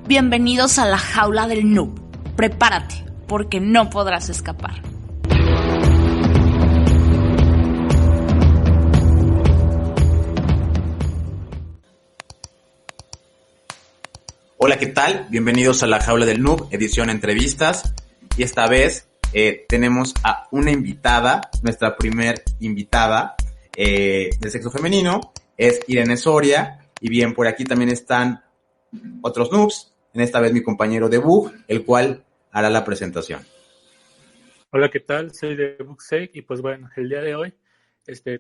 Bienvenidos a la jaula del noob. Prepárate, porque no podrás escapar. Hola, ¿qué tal? Bienvenidos a la jaula del noob, edición entrevistas. Y esta vez tenemos a una invitada, nuestra primer invitada del sexo femenino, es Irene Soria. Y bien, por aquí también están otros noobs, en esta vez mi compañero de Bug, el cual hará la presentación. Hola, ¿qué tal? Soy de BugSec y pues bueno, el día de hoy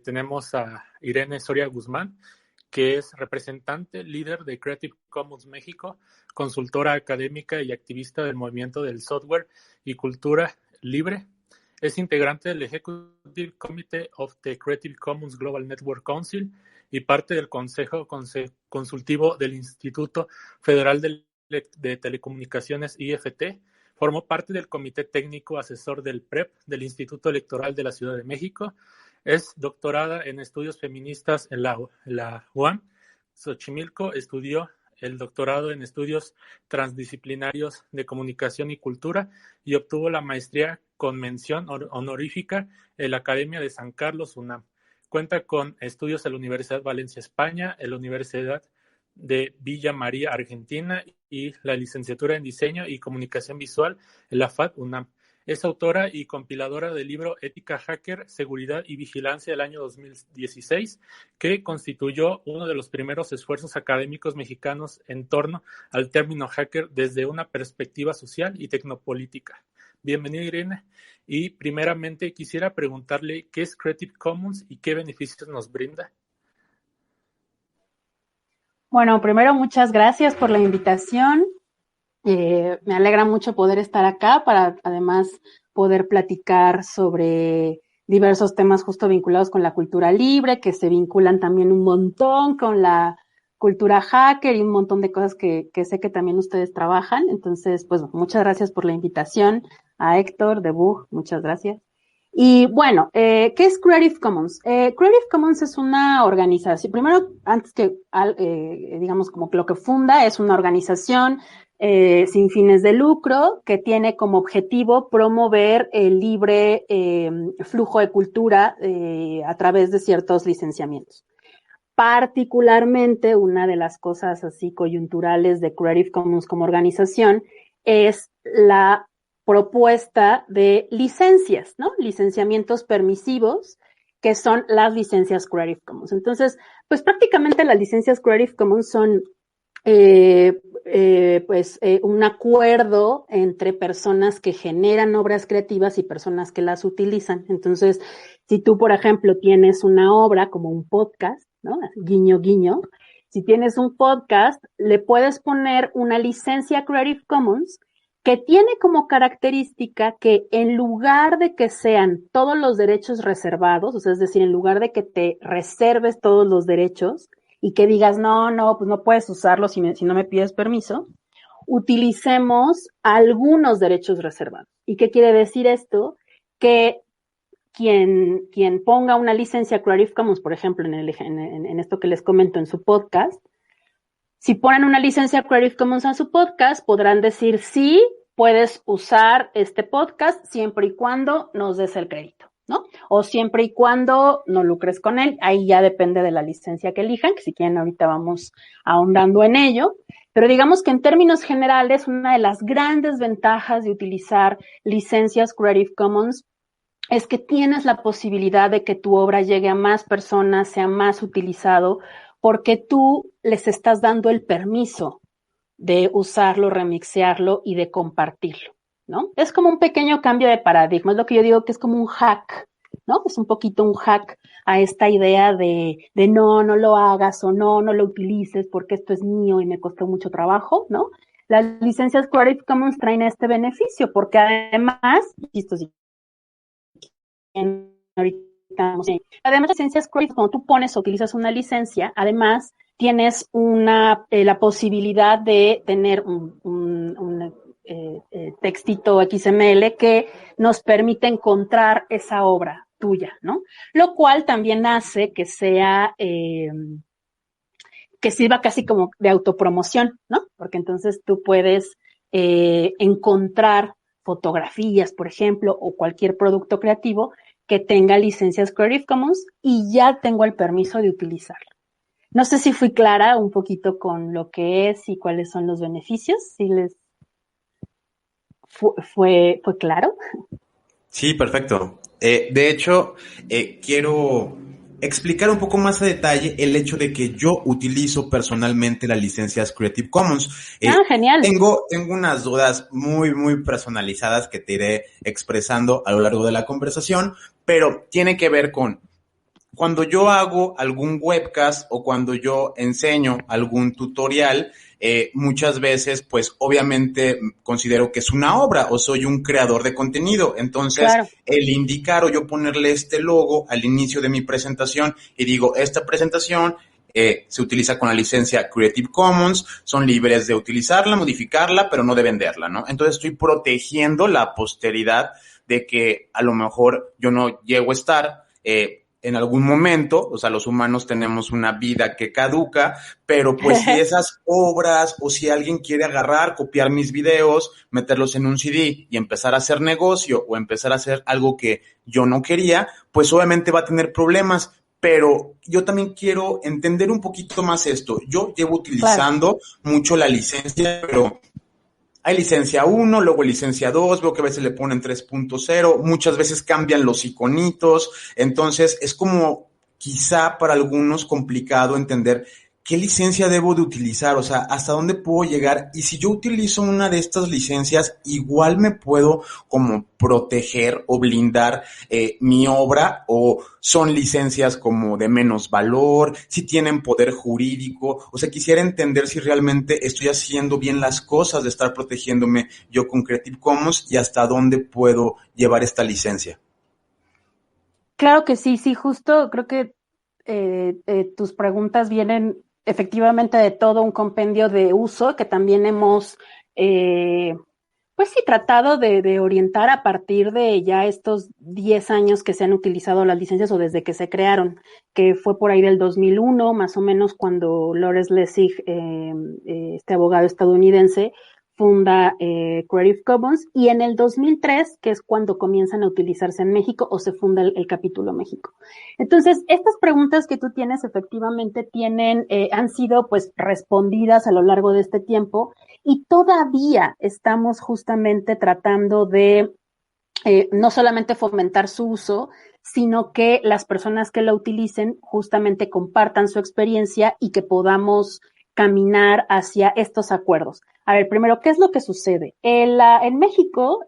tenemos a Irene Soria Guzmán, que es representante líder de Creative Commons México, consultora académica y activista del movimiento del software y cultura libre. Es integrante del Executive Committee of the Creative Commons Global Network Council y parte del Consejo Consultivo del Instituto Federal de Telecomunicaciones IFT. Formó parte del Comité Técnico Asesor del PREP del Instituto Electoral de la Ciudad de México. Es doctorada en estudios feministas en la UAM Xochimilco. Estudió el doctorado en estudios transdisciplinarios de comunicación y cultura y obtuvo la maestría con mención honorífica en la Academia de San Carlos, UNAM. Cuenta con estudios en la Universidad Valencia, España, en la Universidad de Villa María, Argentina, y la licenciatura en Diseño y Comunicación Visual en la FAD UNAM. Es autora y compiladora del libro Ética Hacker, Seguridad y Vigilancia del año 2016, que constituyó uno de los primeros esfuerzos académicos mexicanos en torno al término hacker desde una perspectiva social y tecnopolítica. Bienvenida, Irene. Y primeramente quisiera preguntarle qué es Creative Commons y qué beneficios nos brinda. Bueno, primero muchas gracias por la invitación. Me alegra mucho poder estar acá para además poder platicar sobre diversos temas justo vinculados con la cultura libre, que se vinculan también un montón con la cultura hacker y un montón de cosas que sé que también ustedes trabajan. Entonces, pues muchas gracias por la invitación. A Héctor de Bug, muchas gracias. Y bueno, ¿qué es Creative Commons? Creative Commons es una organización, primero, antes que, digamos, como que lo que funda, es una organización sin fines de lucro que tiene como objetivo promover el libre flujo de cultura a través de ciertos licenciamientos. Particularmente, una de las cosas así coyunturales de Creative Commons como organización es la propuesta de licencias, ¿no? Licenciamientos permisivos, que son las licencias Creative Commons. Entonces, pues prácticamente las licencias Creative Commons son un acuerdo entre personas que generan obras creativas y personas que las utilizan. Entonces, si tú, por ejemplo, tienes una obra como un podcast, ¿no? Guiño, guiño. Si tienes un podcast, le puedes poner una licencia Creative Commons que tiene como característica que en lugar de que sean todos los derechos reservados, o sea, es decir, en lugar de que te reserves todos los derechos y que digas, no, pues no puedes usarlo si no me pides permiso, utilicemos algunos derechos reservados. ¿Y qué quiere decir esto? Que quien ponga una licencia Creative Commons, por ejemplo, en esto que les comento en su podcast, si ponen una licencia Creative Commons a su podcast, podrán decir, sí, puedes usar este podcast siempre y cuando nos des el crédito, ¿no? O siempre y cuando no lucres con él. Ahí ya depende de la licencia que elijan, que si quieren ahorita vamos ahondando en ello. Pero digamos que en términos generales, una de las grandes ventajas de utilizar licencias Creative Commons es que tienes la posibilidad de que tu obra llegue a más personas, sea más utilizado, porque tú les estás dando el permiso de usarlo, remixearlo y de compartirlo, ¿no? Es como un pequeño cambio de paradigma, es lo que yo digo que es como un hack, ¿no? Es un poquito un hack a esta idea de no lo hagas o no lo utilices porque esto es mío y me costó mucho trabajo, ¿no? Las licencias Creative Commons traen este beneficio porque además, esto sí, además, licencias Creative, cuando tú pones o utilizas una licencia, además tienes la posibilidad de tener un textito XML que nos permite encontrar esa obra tuya, ¿no? Lo cual también hace que sea que sirva casi como de autopromoción, ¿no? Porque entonces tú puedes encontrar fotografías, por ejemplo, o cualquier producto creativo que tenga licencias Creative Commons y ya tengo el permiso de utilizarlo. No sé si fui clara un poquito con lo que es y cuáles son los beneficios, si les fue claro. Sí, perfecto. De hecho, quiero explicar un poco más a detalle el hecho de que yo utilizo personalmente las licencias Creative Commons. Genial. Tengo unas dudas muy personalizadas que te iré expresando a lo largo de la conversación, pero tiene que ver con cuando yo hago algún webcast o cuando yo enseño algún tutorial, muchas veces, pues obviamente considero que es una obra o soy un creador de contenido. Entonces, claro, el indicar o yo ponerle este logo al inicio de mi presentación y digo, esta presentación se utiliza con la licencia Creative Commons, son libres de utilizarla, modificarla, pero no de venderla, ¿no? Entonces estoy protegiendo la posteridad de que a lo mejor yo no llego a estar en algún momento, o sea, los humanos tenemos una vida que caduca, pero pues si esas obras o si alguien quiere agarrar, copiar mis videos, meterlos en un CD y empezar a hacer negocio o empezar a hacer algo que yo no quería, pues obviamente va a tener problemas. Pero yo también quiero entender un poquito más esto. Yo llevo utilizando mucho la licencia, pero hay licencia 1, luego licencia 2, veo que a veces le ponen 3.0, muchas veces cambian los iconitos, entonces es como quizá para algunos complicado entender qué licencia debo de utilizar, o sea, hasta dónde puedo llegar, y si yo utilizo una de estas licencias, igual me puedo como proteger o blindar mi obra, o son licencias como de menos valor, si tienen poder jurídico, o sea, quisiera entender si realmente estoy haciendo bien las cosas de estar protegiéndome yo con Creative Commons y hasta dónde puedo llevar esta licencia. Claro que sí, justo creo que tus preguntas vienen efectivamente de todo un compendio de uso que también hemos, pues sí, tratado de orientar a partir de ya estos 10 años que se han utilizado las licencias o desde que se crearon, que fue por ahí del 2001, más o menos cuando Lawrence Lessig, este abogado estadounidense, funda Creative Commons, y en el 2003, que es cuando comienzan a utilizarse en México o se funda el capítulo México. Entonces, estas preguntas que tú tienes efectivamente han sido pues respondidas a lo largo de este tiempo y todavía estamos justamente tratando de no solamente fomentar su uso, sino que las personas que lo utilicen justamente compartan su experiencia y que podamos caminar hacia estos acuerdos. A ver, primero, ¿qué es lo que sucede? En México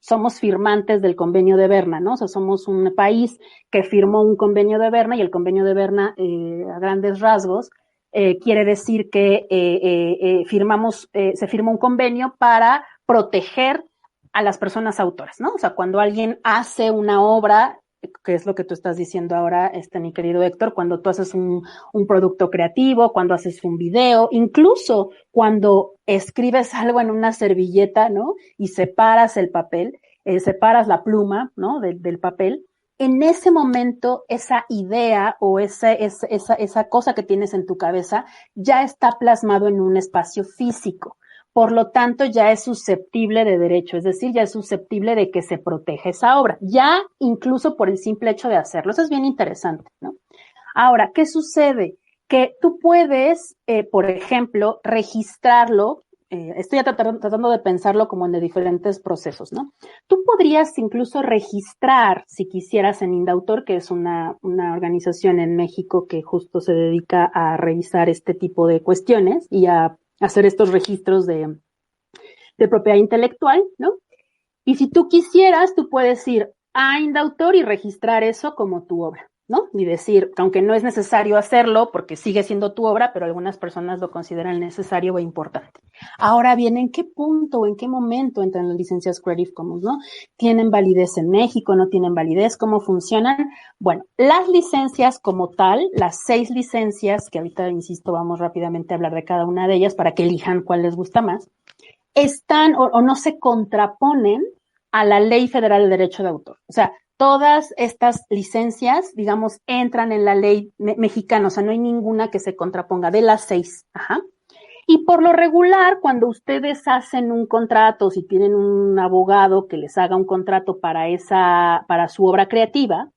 somos firmantes del Convenio de Berna, ¿no? O sea, somos un país que firmó un Convenio de Berna y el Convenio de Berna, a grandes rasgos, quiere decir que se firma un convenio para proteger a las personas autoras, ¿no? O sea, cuando alguien hace una obra, que es lo que tú estás diciendo ahora, mi querido Héctor, cuando tú haces un producto creativo, cuando haces un video, incluso cuando escribes algo en una servilleta, ¿no? Y separas el papel, separas la pluma, ¿no? Del papel, en ese momento esa idea o esa cosa que tienes en tu cabeza ya está plasmado en un espacio físico. Por lo tanto, ya es susceptible de derecho, es decir, ya es susceptible de que se proteja esa obra, ya incluso por el simple hecho de hacerlo. Eso es bien interesante, ¿no? Ahora, ¿qué sucede? Que tú puedes, por ejemplo, registrarlo, estoy tratando de pensarlo como en de diferentes procesos, ¿no? Tú podrías incluso registrar, si quisieras, en Indautor, que es una organización en México que justo se dedica a revisar este tipo de cuestiones y a hacer estos registros de propiedad intelectual, ¿no? Y si tú quisieras, tú puedes ir a Indautor y registrar eso como tu obra, ¿no? Y decir, aunque no es necesario hacerlo porque sigue siendo tu obra, pero algunas personas lo consideran necesario o importante. Ahora bien, ¿en qué punto o en qué momento entran las licencias Creative Commons, no? ¿Tienen validez en México? ¿No tienen validez? ¿Cómo funcionan? Bueno, las licencias como tal, las 6 licencias, que ahorita, insisto, vamos rápidamente a hablar de cada una de ellas para que elijan cuál les gusta más, están o no se contraponen a la Ley Federal de Derecho de Autor. O sea, todas estas licencias, digamos, entran en la ley mexicana, o sea, no hay ninguna que se contraponga de las 6. Ajá. Y por lo regular, cuando ustedes hacen un contrato, si tienen un abogado que les haga un contrato para su obra creativa,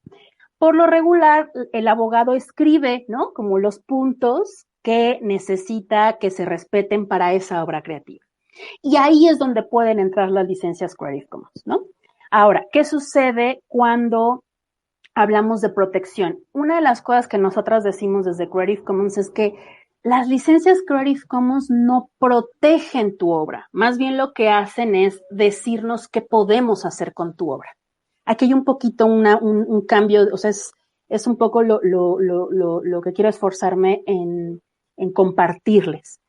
por lo regular el abogado escribe, ¿no? Como los puntos que necesita que se respeten para esa obra creativa. Y ahí es donde pueden entrar las licencias Creative Commons, ¿no? Ahora, ¿qué sucede cuando hablamos de protección? Una de las cosas que nosotras decimos desde Creative Commons es que las licencias Creative Commons no protegen tu obra, más bien lo que hacen es decirnos qué podemos hacer con tu obra. Aquí hay un poquito un cambio, o sea, es un poco lo que quiero esforzarme en compartirles.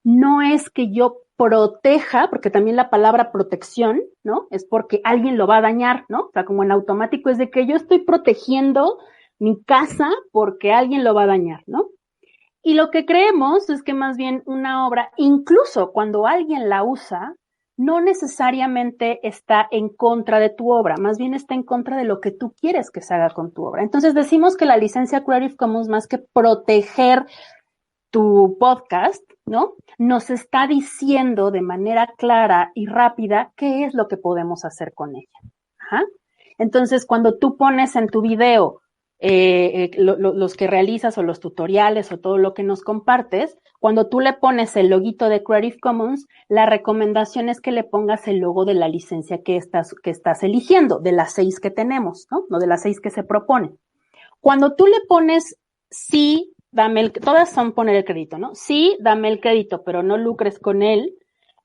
No es que yo proteja, porque también la palabra protección, ¿no? Es porque alguien lo va a dañar, ¿no? O sea, como en automático es de que yo estoy protegiendo mi casa porque alguien lo va a dañar, ¿no? Y lo que creemos es que más bien una obra, incluso cuando alguien la usa, no necesariamente está en contra de tu obra, más bien está en contra de lo que tú quieres que se haga con tu obra. Entonces decimos que la licencia Creative Commons, más que proteger tu podcast, ¿no? Nos está diciendo de manera clara y rápida qué es lo que podemos hacer con ella. Ajá. Entonces, cuando tú pones en tu video los que realizas o los tutoriales o todo lo que nos compartes, cuando tú le pones el loguito de Creative Commons, la recomendación es que le pongas el logo de la licencia que estás eligiendo, de las 6 que tenemos, ¿no? No de las 6 que se proponen. Cuando tú le pones sí, todas son poner el crédito, ¿no? Sí, dame el crédito, pero no lucres con él,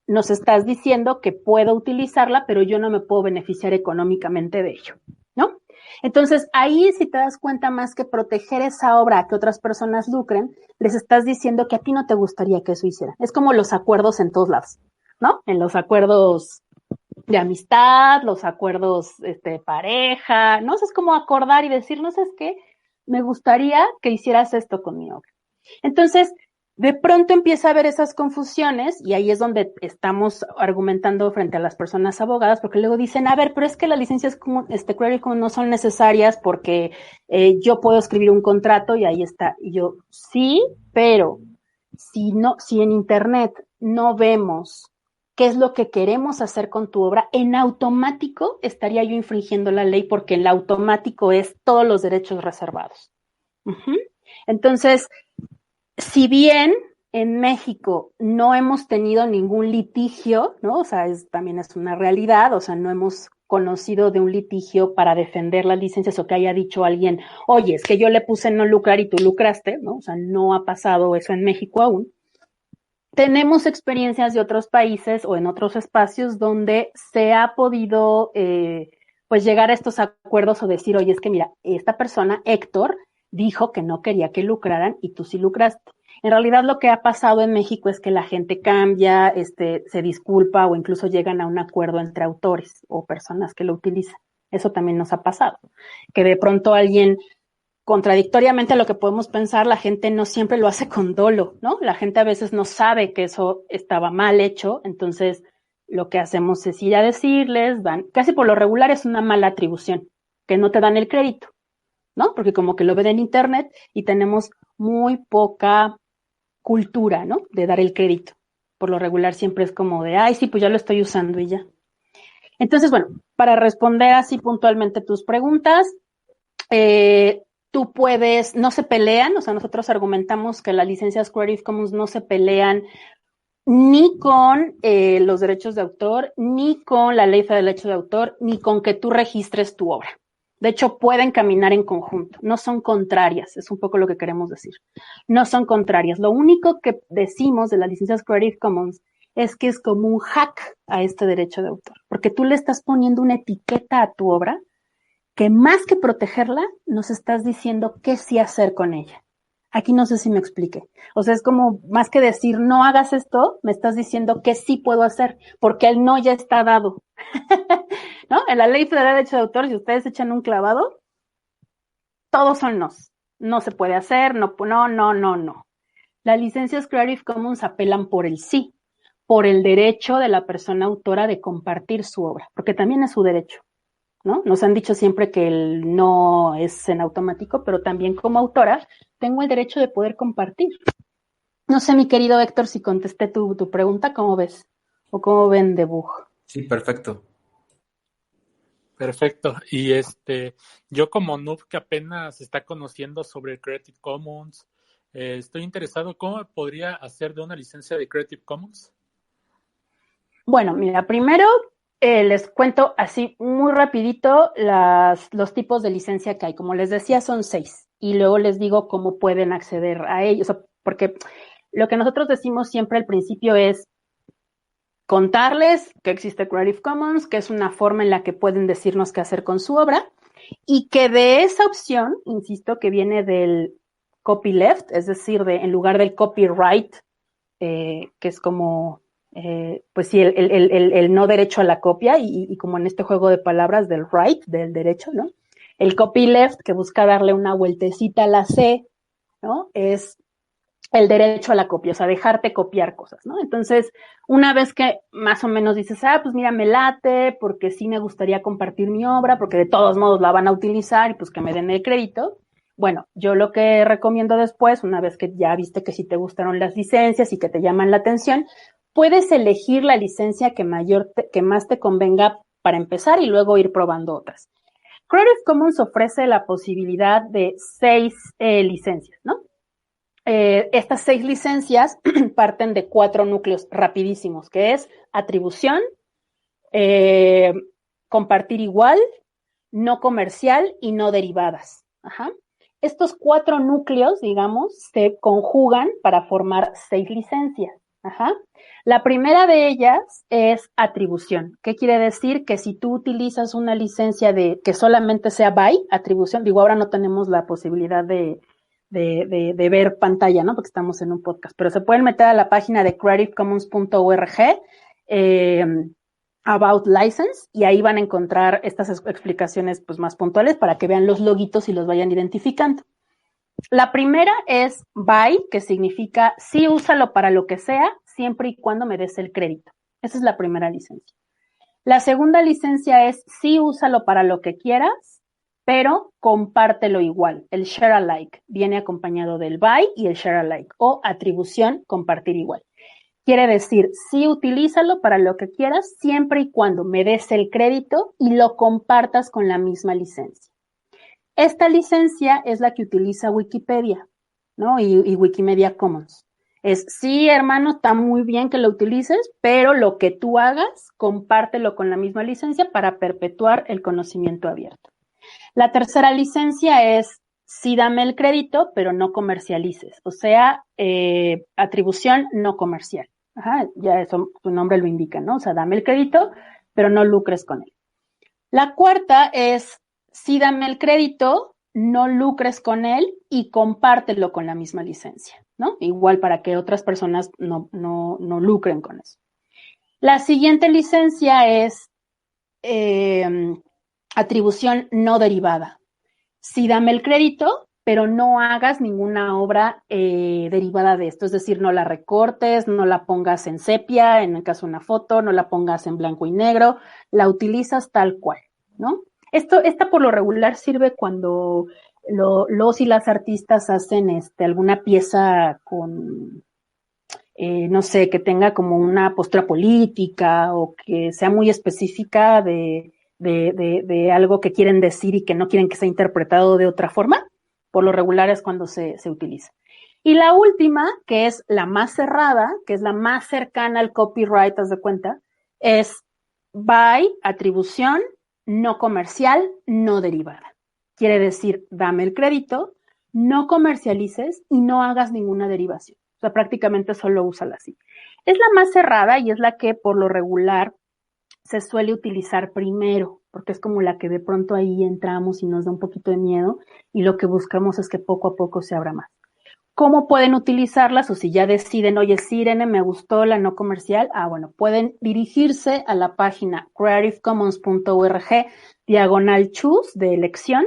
nos estás diciendo que puedo utilizarla, pero yo no me puedo beneficiar económicamente de ello, ¿no? Entonces, ahí si te das cuenta, más que proteger esa obra a que otras personas lucren, les estás diciendo que a ti no te gustaría que eso hiciera. Es como los acuerdos en todos lados, ¿no? En los acuerdos de amistad, los acuerdos de pareja, ¿no? Es como acordar y decir, no sé, es que me gustaría que hicieras esto con mi obra. Entonces, de pronto empieza a haber esas confusiones y ahí es donde estamos argumentando frente a las personas abogadas, porque luego dicen, a ver, pero es que las licencias Creative Commons no son necesarias porque yo puedo escribir un contrato y ahí está. Y yo, sí, pero si en internet no vemos qué es lo que queremos hacer con tu obra, en automático estaría yo infringiendo la ley porque el automático es todos los derechos reservados. Uh-huh. Entonces, si bien en México no hemos tenido ningún litigio, ¿no? O sea, también es una realidad, o sea, no hemos conocido de un litigio para defender las licencias o que haya dicho alguien, oye, es que yo le puse no lucrar y tú lucraste, ¿no? O sea, no ha pasado eso en México aún. Tenemos experiencias de otros países o en otros espacios donde se ha podido, pues, llegar a estos acuerdos o decir, oye, es que mira, esta persona, Héctor, dijo que no quería que lucraran y tú sí lucraste. En realidad lo que ha pasado en México es que la gente cambia, se disculpa o incluso llegan a un acuerdo entre autores o personas que lo utilizan. Eso también nos ha pasado. Que de pronto alguien, contradictoriamente a lo que podemos pensar, la gente no siempre lo hace con dolo, ¿no? La gente a veces no sabe que eso estaba mal hecho, entonces lo que hacemos es ir a decirles, casi por lo regular es una mala atribución, que no te dan el crédito, ¿no? Porque como que lo ven en internet y tenemos muy poca cultura, ¿no? De dar el crédito. Por lo regular siempre es como de, ay, sí, pues ya lo estoy usando y ya. Entonces, bueno, para responder así puntualmente tus preguntas, tú puedes, no se pelean, o sea, nosotros argumentamos que las licencias Creative Commons no se pelean ni con los derechos de autor, ni con la ley federal de derechos de autor, ni con que tú registres tu obra. De hecho, pueden caminar en conjunto, no son contrarias, es un poco lo que queremos decir. No son contrarias. Lo único que decimos de las licencias Creative Commons es que es como un hack a este derecho de autor, porque tú le estás poniendo una etiqueta a tu obra que más que protegerla, nos estás diciendo qué sí hacer con ella. Aquí no sé si me expliqué. O sea, es como más que decir no hagas esto, me estás diciendo qué sí puedo hacer, porque el no ya está dado. ¿No? En la Ley Federal de Derechos de Autor, si ustedes echan un clavado, todos son nos. No se puede hacer, no. Las licencias Creative Commons apelan por el sí, por el derecho de la persona autora de compartir su obra, porque también es su derecho. ¿no? Nos han dicho siempre que el no es en automático, pero también como autora tengo el derecho de poder compartir. No sé, mi querido Héctor, si contesté tu pregunta, ¿cómo ves? ¿O cómo ven de Bug? Sí, perfecto. Perfecto. Y yo como noob que apenas está conociendo sobre Creative Commons, estoy interesado, ¿cómo podría hacer de una licencia de Creative Commons? Bueno, mira, primero les cuento así muy rapidito los tipos de licencia que hay. Como les decía, son 6. Y luego les digo cómo pueden acceder a ellos. O sea, porque lo que nosotros decimos siempre al principio es contarles que existe Creative Commons, que es una forma en la que pueden decirnos qué hacer con su obra, y que de esa opción, insisto, que viene del copyleft, es decir, en lugar del copyright, que es como, pues sí, el no derecho a la copia, y como en este juego de palabras del right, del derecho, ¿no? El copyleft, que busca darle una vueltecita a la C, ¿no? Es el derecho a la copia, o sea, dejarte copiar cosas, ¿no? Entonces, una vez que más o menos dices, pues mira, me late, porque sí me gustaría compartir mi obra, porque de todos modos la van a utilizar y pues que me den el crédito. Bueno, yo lo que recomiendo después, una vez que ya viste que sí te gustaron las licencias y que te llaman la atención, puedes elegir la licencia que más te convenga para empezar y luego ir probando otras. Creative Commons ofrece la posibilidad de 6 licencias, ¿no? Estas 6 licencias parten de 4 núcleos rapidísimos, que es atribución, compartir igual, no comercial y no derivadas. Ajá. Estos 4 núcleos, digamos, se conjugan para formar 6 licencias. Ajá. La primera de ellas es atribución. ¿Qué quiere decir? Que si tú utilizas una licencia que solamente sea by atribución, digo, ahora no tenemos la posibilidad de ver pantalla, ¿no? Porque estamos en un podcast, pero se pueden meter a la página de creativecommons.org, About License, y ahí van a encontrar estas explicaciones pues más puntuales para que vean los loguitos y los vayan identificando. La primera es by, que significa sí, úsalo para lo que sea, siempre y cuando me des el crédito. Esa es la primera licencia. La segunda licencia es sí, úsalo para lo que quieras, pero compártelo igual. El share alike viene acompañado del by y el share alike, o atribución compartir igual. Quiere decir, sí, utilízalo para lo que quieras, siempre y cuando me des el crédito y lo compartas con la misma licencia. Esta licencia es la que utiliza Wikipedia, ¿no? Y Wikimedia Commons. Sí, hermano, está muy bien que lo utilices, pero lo que tú hagas, compártelo con la misma licencia para perpetuar el conocimiento abierto. La tercera licencia es, sí, dame el crédito, pero no comercialices. O sea, atribución no comercial. Ajá, ya eso, tu nombre lo indica, ¿no? O sea, dame el crédito, pero no lucres con él. La cuarta es, sí, dame el crédito, no lucres con él y compártelo con la misma licencia, ¿no? Igual para que otras personas no lucren con eso. La siguiente licencia es atribución no derivada. Sí, dame el crédito, pero no hagas ninguna obra derivada de esto, es decir, no la recortes, no la pongas en sepia, en el caso de una foto, no la pongas en blanco y negro, la utilizas tal cual, ¿no? Esta por lo regular sirve cuando los y las artistas hacen alguna pieza con, no sé, que tenga como una postura política o que sea muy específica de algo que quieren decir y que no quieren que sea interpretado de otra forma. Por lo regular es cuando se utiliza. Y la última, que es la más cerrada, que es la más cercana al copyright, haz de cuenta, es by, atribución, no comercial, no derivada. Quiere decir, dame el crédito, no comercialices y no hagas ninguna derivación. O sea, prácticamente solo úsala así. Es la más cerrada y es la que por lo regular se suele utilizar primero, porque es como la que de pronto ahí entramos y nos da un poquito de miedo y lo que buscamos es que poco a poco se abra más. ¿Cómo pueden utilizarlas? O si ya deciden, oye, sí, Irene, me gustó la no comercial, bueno, pueden dirigirse a la página creativecommons.org/choose de elección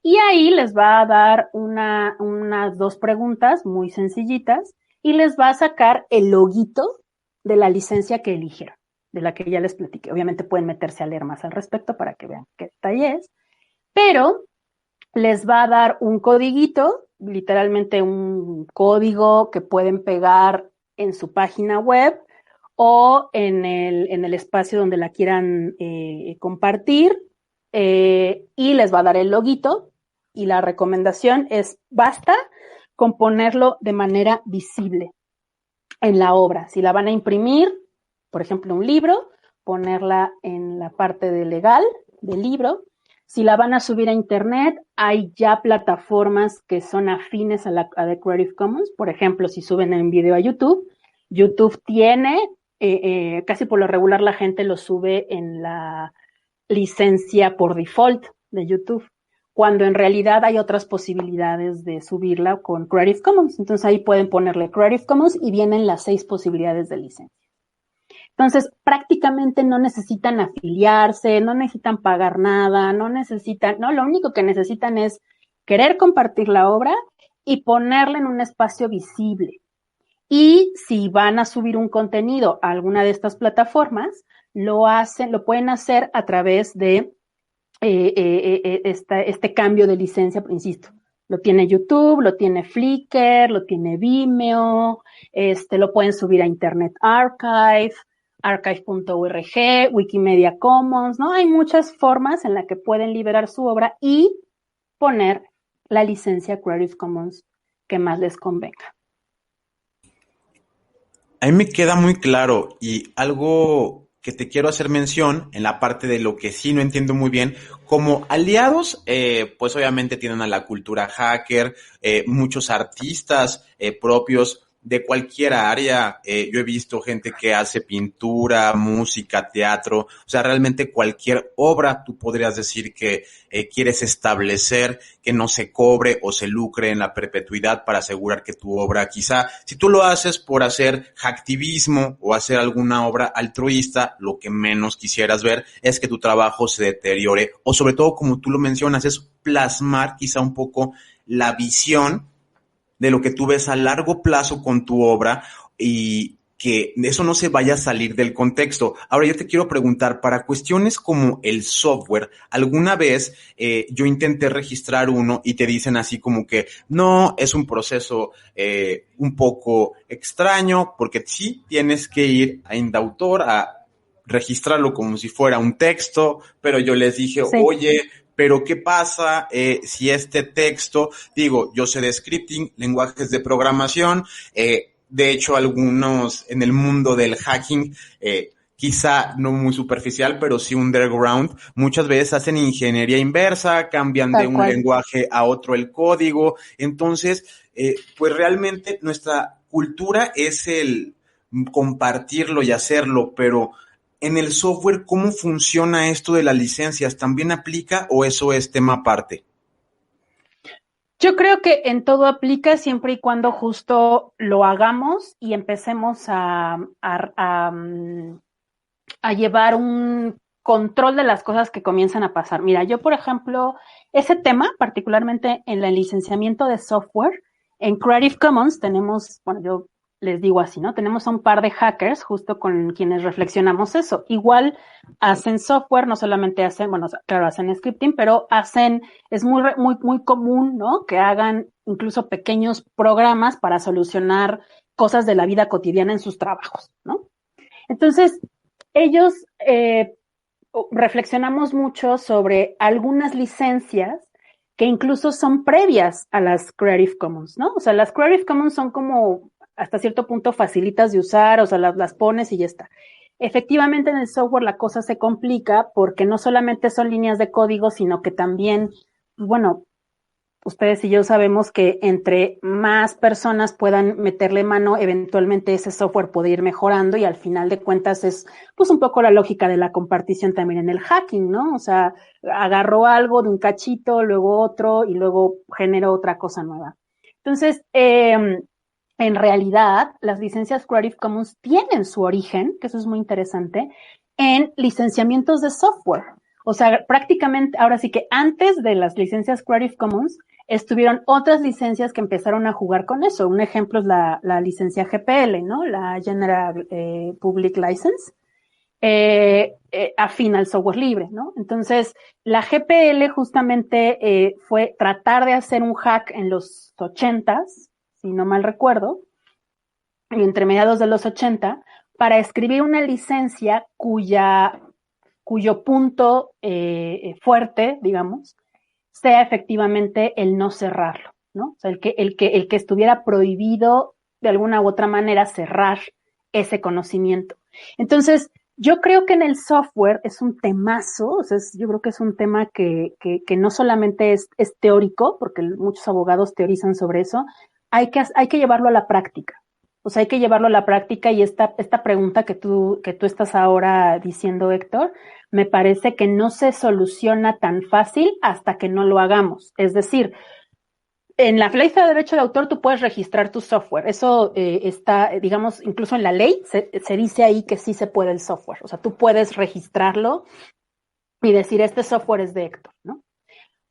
y ahí les va a dar unas 2 preguntas muy sencillitas y les va a sacar el loguito de la licencia que eligieron, de la que ya les platiqué. Obviamente pueden meterse a leer más al respecto para que vean qué detalle es, pero les va a dar un codiguito, literalmente un código que pueden pegar en su página web o en el espacio donde la quieran compartir, y les va a dar el loguito, y la recomendación es, basta con ponerlo de manera visible en la obra. Si la van a imprimir, por ejemplo, un libro, ponerla en la parte de legal del libro. Si la van a subir a internet, hay ya plataformas que son afines a The Creative Commons. Por ejemplo, si suben un video a YouTube, YouTube tiene, casi por lo regular la gente lo sube en la licencia por default de YouTube, cuando en realidad hay otras posibilidades de subirla con Creative Commons. Entonces ahí pueden ponerle Creative Commons y vienen las 6 posibilidades de licencia. Entonces, prácticamente no necesitan afiliarse, no necesitan pagar nada, lo único que necesitan es querer compartir la obra y ponerla en un espacio visible. Y si van a subir un contenido a alguna de estas plataformas, lo pueden hacer a través de este cambio de licencia, insisto. Lo tiene YouTube, lo tiene Flickr, lo tiene Vimeo, lo pueden subir a Internet Archive, archive.org, Wikimedia Commons, ¿no? Hay muchas formas en las que pueden liberar su obra y poner la licencia Creative Commons que más les convenga. A mí me queda muy claro, y algo que te quiero hacer mención en la parte de lo que sí no entiendo muy bien, como aliados, pues obviamente tienen a la cultura hacker, muchos artistas propios de cualquier área. Yo he visto gente que hace pintura, música, teatro, o sea, realmente cualquier obra tú podrías decir que quieres establecer que no se cobre o se lucre en la perpetuidad para asegurar que tu obra, quizá, si tú lo haces por hacer hacktivismo o hacer alguna obra altruista, lo que menos quisieras ver es que tu trabajo se deteriore, o sobre todo, como tú lo mencionas, es plasmar quizá un poco la visión de lo que tú ves a largo plazo con tu obra y que eso no se vaya a salir del contexto. Ahora yo te quiero preguntar, para cuestiones como el software, alguna vez yo intenté registrar uno y te dicen así como que no, es un proceso un poco extraño, porque sí tienes que ir a Indautor a registrarlo como si fuera un texto, pero yo les dije, sí. Oye, pero ¿qué pasa si este texto, digo, yo sé de scripting, lenguajes de programación, de hecho algunos en el mundo del hacking, quizá no muy superficial, pero sí underground, muchas veces hacen ingeniería inversa, cambian de un lenguaje a otro el código, entonces, pues realmente nuestra cultura es el compartirlo y hacerlo, pero en el software, ¿cómo funciona esto de las licencias? ¿También aplica o eso es tema aparte? Yo creo que en todo aplica siempre y cuando justo lo hagamos y empecemos a llevar un control de las cosas que comienzan a pasar. Mira, yo, por ejemplo, ese tema, particularmente en el licenciamiento de software, en Creative Commons tenemos, bueno, yo les digo así, ¿no? Tenemos a un par de hackers justo con quienes reflexionamos eso. Igual hacen software, no solamente hacen, bueno, claro, hacen scripting, pero es muy común, ¿no? Que hagan incluso pequeños programas para solucionar cosas de la vida cotidiana en sus trabajos, ¿no? Entonces, ellos reflexionamos mucho sobre algunas licencias que incluso son previas a las Creative Commons, ¿no? O sea, las Creative Commons son como hasta cierto punto facilitas de usar, o sea, las pones y ya está. Efectivamente, en el software la cosa se complica porque no solamente son líneas de código, sino que también, bueno, ustedes y yo sabemos que entre más personas puedan meterle mano, eventualmente ese software puede ir mejorando y al final de cuentas es pues un poco la lógica de la compartición también en el hacking, ¿no? O sea, agarro algo de un cachito, luego otro y luego genero otra cosa nueva. Entonces, en realidad, las licencias Creative Commons tienen su origen, que eso es muy interesante, en licenciamientos de software. O sea, prácticamente, ahora sí que antes de las licencias Creative Commons, estuvieron otras licencias que empezaron a jugar con eso. Un ejemplo es la licencia GPL, ¿no? La General Public License. afín al software libre, ¿no? Entonces, la GPL justamente fue tratar de hacer un hack en los 80s, si no mal recuerdo, entre mediados de los 80, para escribir una licencia cuyo punto fuerte, digamos, sea efectivamente el no cerrarlo, ¿no? O sea, el que estuviera prohibido de alguna u otra manera cerrar ese conocimiento. Entonces, yo creo que en el software es un temazo, o sea, yo creo que es un tema que no solamente es teórico, porque muchos abogados teorizan sobre eso, hay que llevarlo a la práctica. O sea, hay que llevarlo a la práctica y esta pregunta que tú estás ahora diciendo, Héctor, me parece que no se soluciona tan fácil hasta que no lo hagamos. Es decir, en la ley de derecho de autor tú puedes registrar tu software. Eso está, digamos, incluso en la ley se dice ahí que sí se puede el software. O sea, tú puedes registrarlo y decir, este software es de Héctor, ¿no?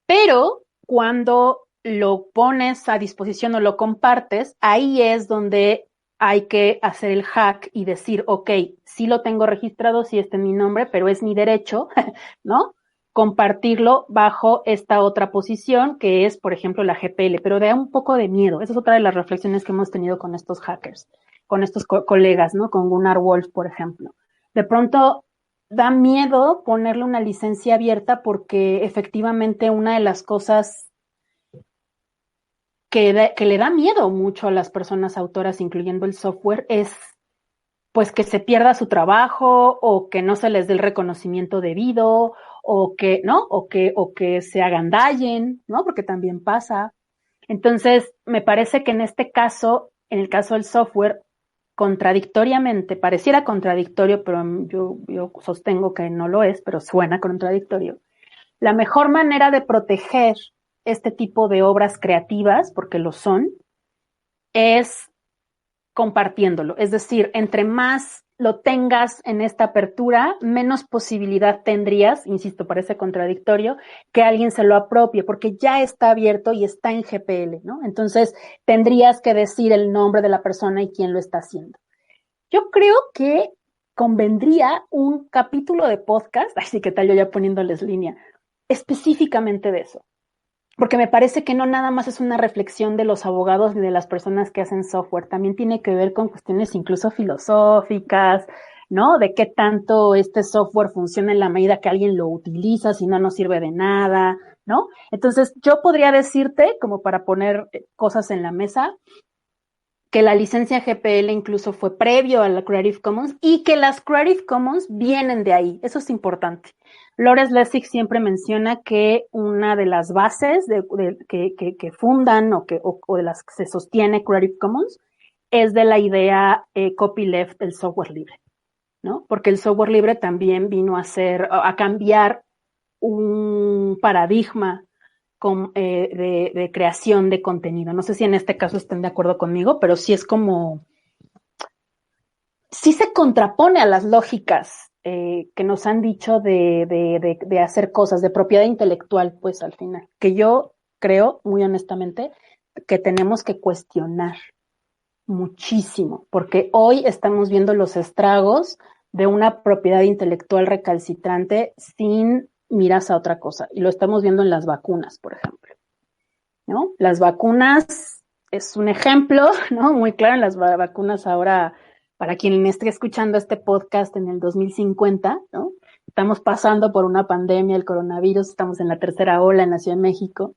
Pero cuando lo pones a disposición o lo compartes, ahí es donde hay que hacer el hack y decir, ok, sí lo tengo registrado, sí está en mi nombre, pero es mi derecho, ¿no? Compartirlo bajo esta otra posición que es, por ejemplo, la GPL, pero da un poco de miedo. Esa es otra de las reflexiones que hemos tenido con estos hackers, con estos colegas, ¿no? Con Gunnar Wolf, por ejemplo. De pronto da miedo ponerle una licencia abierta porque efectivamente una de las cosas que le da miedo mucho a las personas autoras, incluyendo el software, es pues que se pierda su trabajo o que no se les dé el reconocimiento debido o que, ¿no? O que se agandallen, ¿no? Porque también pasa. Entonces, me parece que en este caso, en el caso del software, contradictoriamente, pareciera contradictorio, pero yo sostengo que no lo es, pero suena contradictorio. La mejor manera de proteger este tipo de obras creativas, porque lo son, es compartiéndolo. Es decir, entre más lo tengas en esta apertura, menos posibilidad tendrías, insisto, parece contradictorio, que alguien se lo apropie, porque ya está abierto y está en GPL, ¿no? Entonces, tendrías que decir el nombre de la persona y quién lo está haciendo. Yo creo que convendría un capítulo de podcast, así que tal yo ya poniéndoles línea, específicamente de eso. Porque me parece que no nada más es una reflexión de los abogados ni de las personas que hacen software, también tiene que ver con cuestiones incluso filosóficas, ¿no? De qué tanto este software funciona en la medida que alguien lo utiliza, si no, no sirve de nada, ¿no? Entonces, yo podría decirte, como para poner cosas en la mesa, que la licencia GPL incluso fue previo a la Creative Commons y que las Creative Commons vienen de ahí. Eso es importante. Lawrence Lessig siempre menciona que una de las bases que fundan o de las que se sostiene Creative Commons es de la idea copyleft del software libre, ¿no? Porque el software libre también vino a cambiar un paradigma de creación de contenido. No sé si en este caso estén de acuerdo conmigo, pero sí es como, sí se contrapone a las lógicas que nos han dicho de hacer cosas, de propiedad intelectual, pues al final, que yo creo, muy honestamente, que tenemos que cuestionar muchísimo, porque hoy estamos viendo los estragos de una propiedad intelectual recalcitrante sin miras a otra cosa. Y lo estamos viendo en las vacunas, por ejemplo, ¿no? Las vacunas es un ejemplo, ¿no? Muy claro, en las vacunas ahora, para quien esté escuchando este podcast en el 2050, ¿no? Estamos pasando por una pandemia, el coronavirus, estamos en la tercera ola en la Ciudad de México.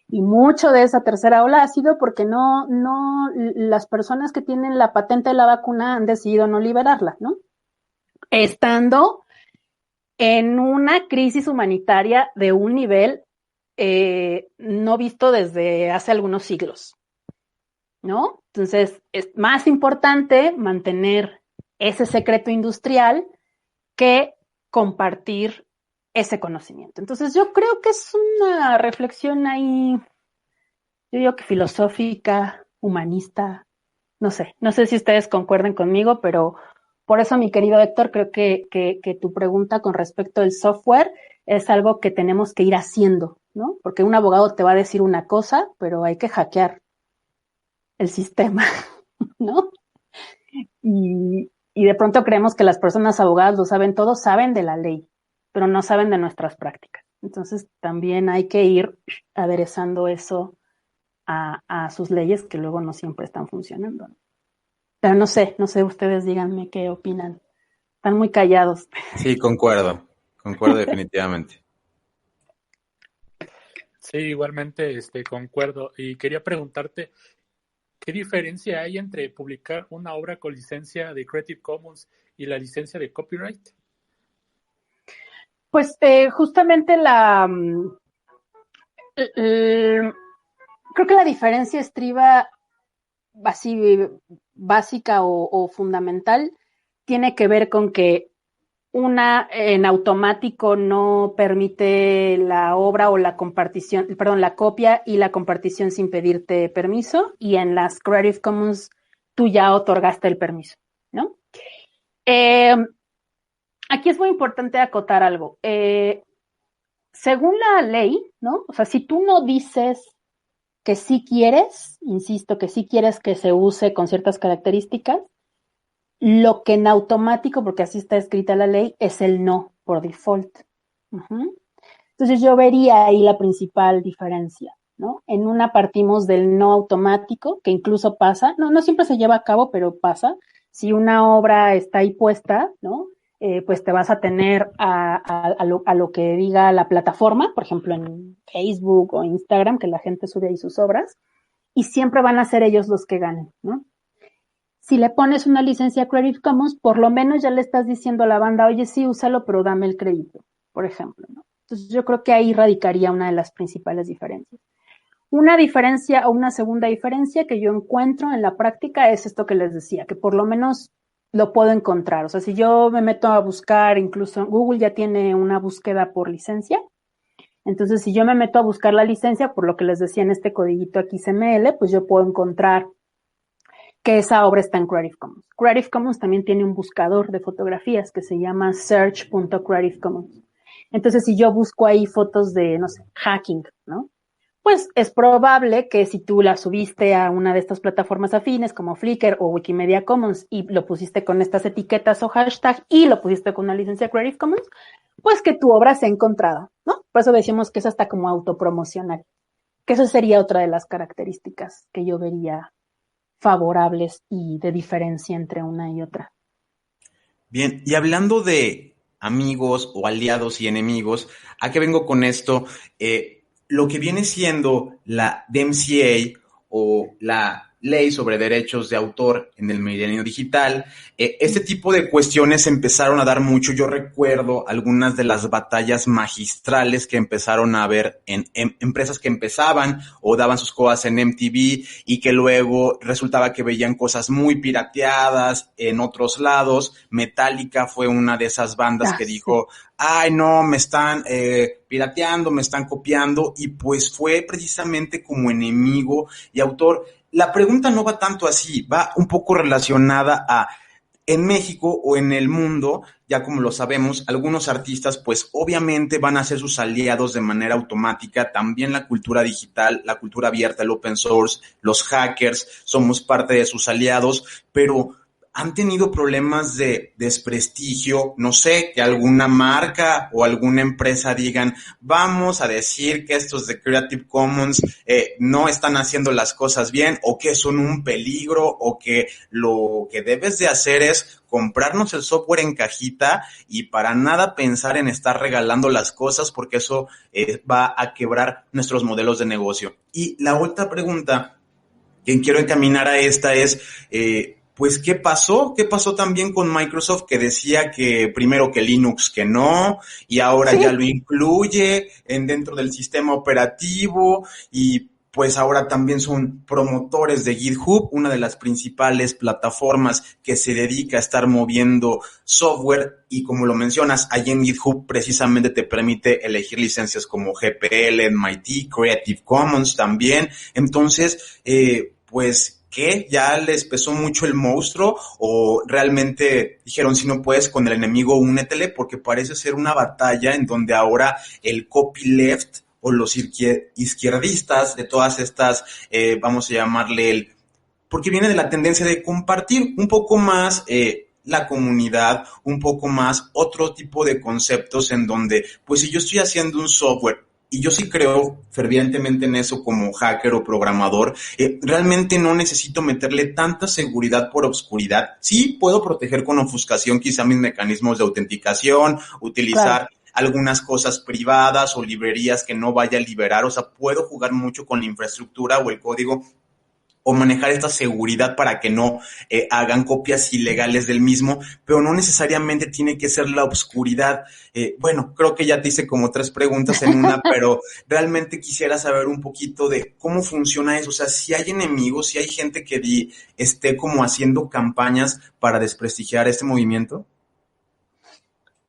Y mucho de esa tercera ola ha sido porque las personas que tienen la patente de la vacuna han decidido no liberarla, ¿no? Estando en una crisis humanitaria de un nivel no visto desde hace algunos siglos, ¿no? Entonces, es más importante mantener ese secreto industrial que compartir ese conocimiento. Entonces, yo creo que es una reflexión ahí, yo digo que filosófica, humanista, no sé si ustedes concuerden conmigo, pero por eso, mi querido Héctor, creo que tu pregunta con respecto al software es algo que tenemos que ir haciendo, ¿no? Porque un abogado te va a decir una cosa, pero hay que hackear el sistema, ¿no? Y Y de pronto creemos que las personas abogadas lo saben todo, saben de la ley, pero no saben de nuestras prácticas. Entonces también hay que ir aderezando eso a sus leyes que luego no siempre están funcionando. Pero no sé, ustedes díganme qué opinan. Están muy callados. Sí, concuerdo definitivamente. Sí, igualmente concuerdo. Y quería preguntarte, ¿qué diferencia hay entre publicar una obra con licencia de Creative Commons y la licencia de copyright? Pues justamente creo que la diferencia estriba así básica o fundamental, tiene que ver con que una en automático no permite la obra o la compartición, perdón, la copia y la compartición sin pedirte permiso, y en las Creative Commons tú ya otorgaste el permiso, ¿no? Aquí es muy importante acotar algo. Según la ley, ¿no? O sea, si tú no dices que sí quieres, insisto, que sí quieres que se use con ciertas características, lo que en automático, porque así está escrita la ley, es el no por default. Entonces yo vería ahí la principal diferencia, ¿no? En una partimos del no automático, que incluso pasa, no siempre se lleva a cabo, pero pasa. Si una obra está ahí puesta, ¿no? Pues te vas a tener a lo que diga la plataforma, por ejemplo en Facebook o Instagram, que la gente sube ahí sus obras, y siempre van a ser ellos los que ganen, ¿no? Si le pones una licencia Creative Commons, por lo menos ya le estás diciendo a la banda, oye, sí, úsalo, pero dame el crédito, por ejemplo, ¿no? Entonces yo creo que ahí radicaría una de las principales diferencias. Una diferencia o una segunda diferencia que yo encuentro en la práctica es esto que les decía, que por lo menos lo puedo encontrar. O sea, si yo me meto a buscar, incluso Google ya tiene una búsqueda por licencia. Entonces, si yo me meto a buscar la licencia, por lo que les decía en este codiguito XML, pues yo puedo encontrar que esa obra está en Creative Commons. Creative Commons también tiene un buscador de fotografías que se llama search.creativecommons. Entonces, si yo busco ahí fotos de, no sé, hacking, ¿no? Pues es probable que si tú la subiste a una de estas plataformas afines como Flickr o Wikimedia Commons y lo pusiste con estas etiquetas o hashtag y lo pusiste con una licencia Creative Commons, pues que tu obra sea encontrada, ¿no? Por eso decimos que es hasta como autopromocional, que eso sería otra de las características que yo vería favorables y de diferencia entre una y otra. Bien, y hablando de amigos o aliados y enemigos, ¿a qué vengo con esto? Lo que viene siendo la DMCA o la Ley sobre Derechos de Autor en el Milenio Digital, este tipo de cuestiones empezaron a dar mucho. Yo recuerdo algunas de las batallas magistrales que empezaron a haber en empresas que empezaban o daban sus cosas en MTV y que luego resultaba que veían cosas muy pirateadas en otros lados. Metallica fue una de esas bandas que dijo, ay no, me están pirateando, me están copiando, y pues fue precisamente como enemigo y autor. La pregunta no va tanto así, va un poco relacionada a, en México o en el mundo, ya como lo sabemos, algunos artistas pues obviamente van a ser sus aliados de manera automática. También la cultura digital, la cultura abierta, el open source, los hackers, somos parte de sus aliados, pero han tenido problemas de desprestigio, no sé, que alguna marca o alguna empresa digan, vamos a decir que estos de Creative Commons no están haciendo las cosas bien, o que son un peligro, o que lo que debes de hacer es comprarnos el software en cajita y para nada pensar en estar regalando las cosas, porque eso va a quebrar nuestros modelos de negocio. Y la otra pregunta que quiero encaminar a esta es, pues, ¿qué pasó? ¿Qué pasó también con Microsoft, que decía que primero que Linux que no, y ahora ya lo incluye dentro del sistema operativo, y pues ahora también son promotores de GitHub, una de las principales plataformas que se dedica a estar moviendo software, y como lo mencionas, ahí en GitHub precisamente te permite elegir licencias como GPL, MIT, Creative Commons también. Entonces, pues, ¿qué? ¿Ya les pesó mucho el monstruo? ¿O realmente dijeron, si no puedes con el enemigo, únetele? Porque parece ser una batalla en donde ahora el copyleft o los izquierdistas de todas estas, vamos a llamarle porque viene de la tendencia de compartir un poco más la comunidad un poco más otro tipo de conceptos en donde, pues si yo estoy haciendo un software y yo sí creo fervientemente en eso como hacker o programador, realmente no necesito meterle tanta seguridad por obscuridad. Sí puedo proteger con ofuscación quizá mis mecanismos de autenticación, utilizar algunas cosas privadas o librerías que no vaya a liberar, o sea, puedo jugar mucho con la infraestructura o el código o manejar esta seguridad para que no hagan copias ilegales del mismo, pero no necesariamente tiene que ser la obscuridad. Bueno, creo que ya te hice como 3 preguntas en una, pero realmente quisiera saber un poquito de cómo funciona eso. O sea, si hay enemigos, si hay gente que esté como haciendo campañas para desprestigiar este movimiento.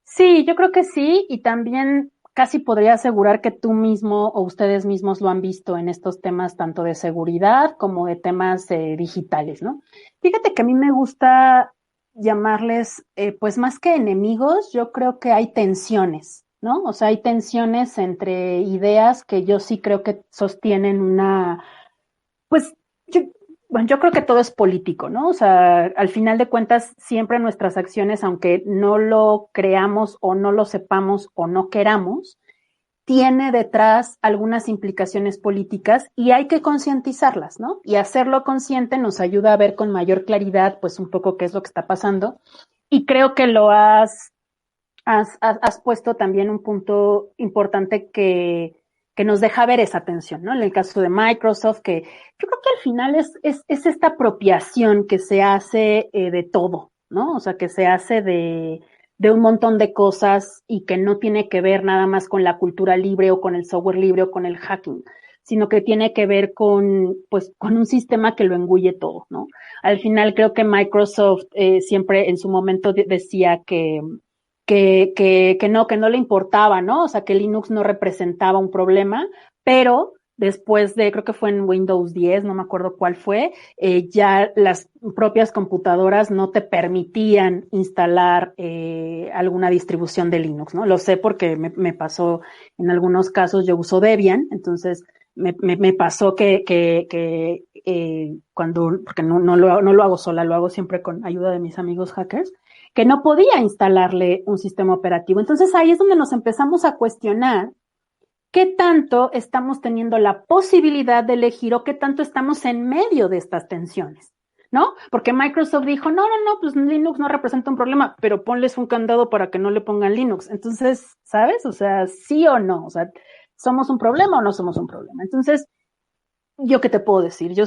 Sí, yo creo que sí, y también casi podría asegurar que tú mismo o ustedes mismos lo han visto en estos temas tanto de seguridad como de temas digitales, ¿no? Fíjate que a mí me gusta llamarles, pues más que enemigos, yo creo que hay tensiones, ¿no? O sea, hay tensiones entre ideas que yo sí creo que sostienen una, pues, yo creo que todo es político, ¿no? O sea, al final de cuentas, siempre nuestras acciones, aunque no lo creamos o no lo sepamos o no queramos, tiene detrás algunas implicaciones políticas y hay que concientizarlas, ¿no? Y hacerlo consciente nos ayuda a ver con mayor claridad, pues, un poco qué es lo que está pasando. Y creo que lo has puesto también un punto importante que nos deja ver esa tensión, ¿no? En el caso de Microsoft, que yo creo que al final es esta apropiación que se hace de todo, ¿no? O sea, que se hace de un montón de cosas y que no tiene que ver nada más con la cultura libre o con el software libre o con el hacking, sino que tiene que ver con, pues, con un sistema que lo engulle todo, ¿no? Al final creo que Microsoft siempre en su momento decía que no le importaba, ¿no? O sea, que Linux no representaba un problema, pero después de, creo que fue en Windows 10, no me acuerdo cuál fue, ya las propias computadoras no te permitían instalar alguna distribución de Linux, ¿no? Lo sé porque me pasó en algunos casos, yo uso Debian, entonces me pasó que cuando, porque no lo hago sola, lo hago siempre con ayuda de mis amigos hackers, que no podía instalarle un sistema operativo. Entonces ahí es donde nos empezamos a cuestionar qué tanto estamos teniendo la posibilidad de elegir o qué tanto estamos en medio de estas tensiones, ¿no? Porque Microsoft dijo, no, pues Linux no representa un problema, pero ponles un candado para que no le pongan Linux. Entonces, ¿sabes? O sea, sí o no, o sea, ¿somos un problema o no somos un problema? Entonces, ¿yo qué te puedo decir? Yo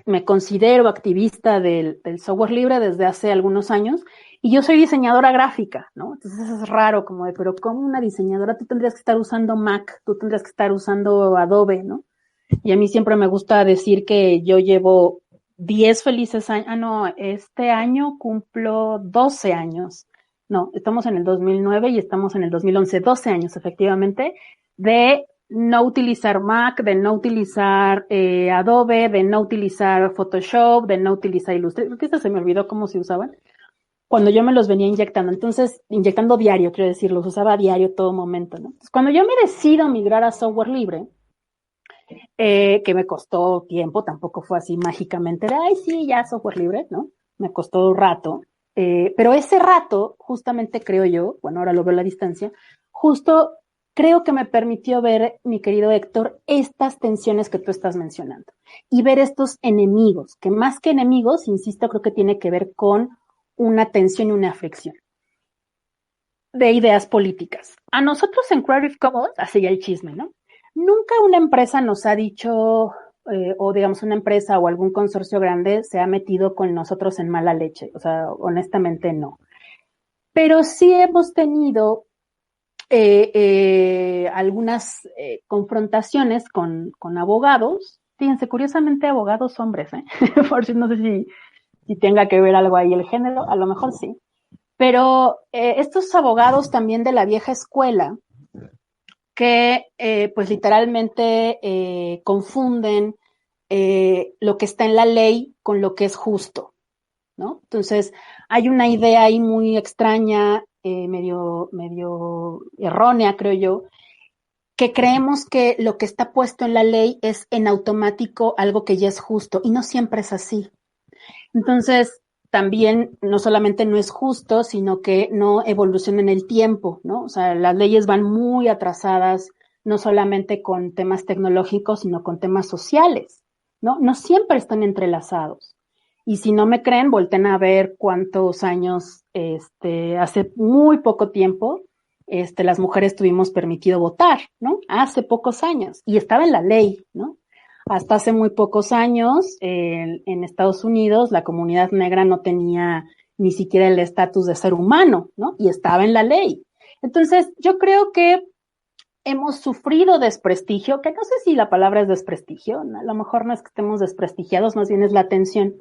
me considero activista del software libre desde hace algunos años y yo soy diseñadora gráfica, ¿no? Entonces es raro como de, pero ¿cómo una diseñadora? Tú tendrías que estar usando Mac, tú tendrías que estar usando Adobe, ¿no? Y a mí siempre me gusta decir que yo llevo 10 felices años, no, este año cumplo 12 años. No, estamos en el 2009 y estamos en el 2011, 12 años efectivamente, de no utilizar Mac, de no utilizar Adobe, de no utilizar Photoshop, de no utilizar Illustrator, porque se me olvidó cómo se usaban, cuando yo me los venía inyectando. Entonces, inyectando diario, quiero decir, los usaba a diario todo momento, ¿no? Entonces, cuando yo me decido migrar a software libre, que me costó tiempo, tampoco fue así mágicamente de, ay, sí, ya software libre, ¿no? Me costó un rato, pero ese rato, justamente creo yo, bueno, ahora lo veo a la distancia, justo creo que me permitió ver, mi querido Héctor, estas tensiones que tú estás mencionando y ver estos enemigos, que más que enemigos, insisto, creo que tiene que ver con una tensión y una fricción de ideas políticas. A nosotros en Creative Commons, así ya el chisme, ¿no? Nunca una empresa nos ha dicho, o digamos una empresa o algún consorcio grande se ha metido con nosotros en mala leche. O sea, honestamente no. Pero sí hemos tenido algunas confrontaciones con abogados. Fíjense, curiosamente abogados hombres, por si no sé si tenga que ver algo ahí el género, a lo mejor sí. Pero estos abogados también de la vieja escuela, que pues literalmente confunden lo que está en la ley con lo que es justo, ¿no? Entonces, hay una idea ahí muy extraña, medio errónea, creo yo, que creemos que lo que está puesto en la ley es en automático algo que ya es justo, y no siempre es así. Entonces, también no solamente no es justo, sino que no evoluciona en el tiempo, ¿no? O sea, las leyes van muy atrasadas, no solamente con temas tecnológicos, sino con temas sociales, ¿no? No siempre están entrelazados. Y si no me creen, volten a ver cuántos años, hace muy poco tiempo, las mujeres tuvimos permitido votar, ¿no? Hace pocos años. Y estaba en la ley, ¿no? Hasta hace muy pocos años, en Estados Unidos, la comunidad negra no tenía ni siquiera el estatus de ser humano, ¿no? Y estaba en la ley. Entonces, yo creo que hemos sufrido desprestigio, que no sé si la palabra es desprestigio, a lo mejor no es que estemos desprestigiados, más bien es la tensión.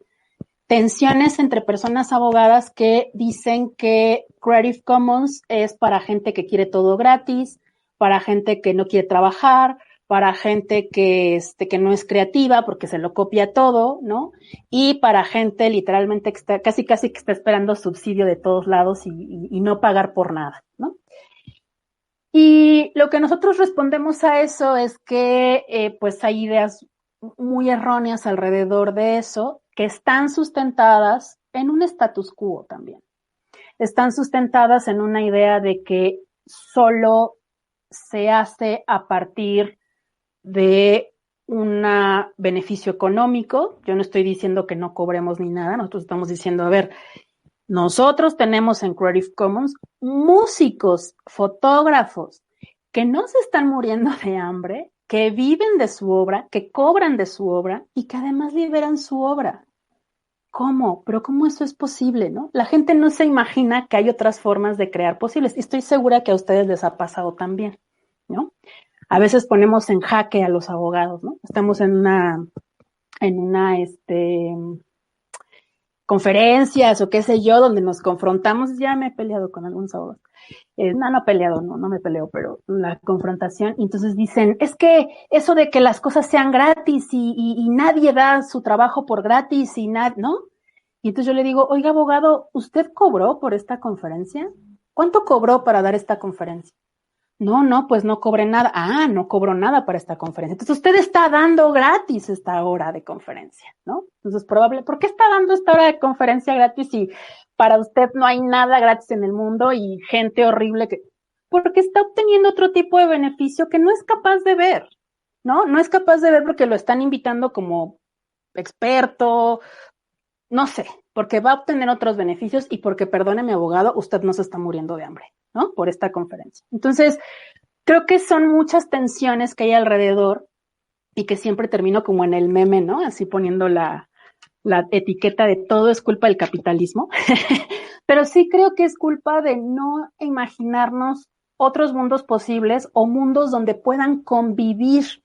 Tensiones entre personas abogadas que dicen que Creative Commons es para gente que quiere todo gratis, para gente que no quiere trabajar, para gente que no es creativa porque se lo copia todo, ¿no? Y para gente literalmente que está casi que está esperando subsidio de todos lados y no pagar por nada, ¿no? Y lo que nosotros respondemos a eso es que pues hay ideas muy erróneas alrededor de eso que están sustentadas en un status quo también. Están sustentadas en una idea de que solo se hace a partir de un beneficio económico. Yo no estoy diciendo que no cobremos ni nada, nosotros estamos diciendo, a ver, nosotros tenemos en Creative Commons músicos, fotógrafos, que no se están muriendo de hambre, que viven de su obra, que cobran de su obra y que además liberan su obra. ¿Cómo? Pero ¿cómo eso es posible, no? La gente no se imagina que hay otras formas de crear posibles. Y estoy segura que a ustedes les ha pasado también, ¿no? A veces ponemos en jaque a los abogados, ¿no? Estamos en una conferencias o qué sé yo, donde nos confrontamos. Ya me he peleado con algunos abogados. No he peleado, no me peleo, pero la confrontación. Y entonces dicen, es que eso de que las cosas sean gratis y nadie da su trabajo por gratis y nada, ¿no? Y entonces yo le digo, oiga, abogado, ¿usted cobró por esta conferencia? ¿Cuánto cobró para dar esta conferencia? No, pues no cobré nada. Ah, no cobró nada para esta conferencia. Entonces usted está dando gratis esta hora de conferencia, ¿no? Entonces ¿por qué está dando esta hora de conferencia gratis si para usted no hay nada gratis en el mundo y gente horrible porque está obteniendo otro tipo de beneficio que no es capaz de ver, ¿no? No es capaz de ver porque lo están invitando como experto, no sé, porque va a obtener otros beneficios y porque, perdóneme, abogado, usted no se está muriendo de hambre, ¿no? Por esta conferencia. Entonces, creo que son muchas tensiones que hay alrededor y que siempre termino como en el meme, ¿no? Así poniendo la etiqueta de todo es culpa del capitalismo. Pero sí creo que es culpa de no imaginarnos otros mundos posibles o mundos donde puedan convivir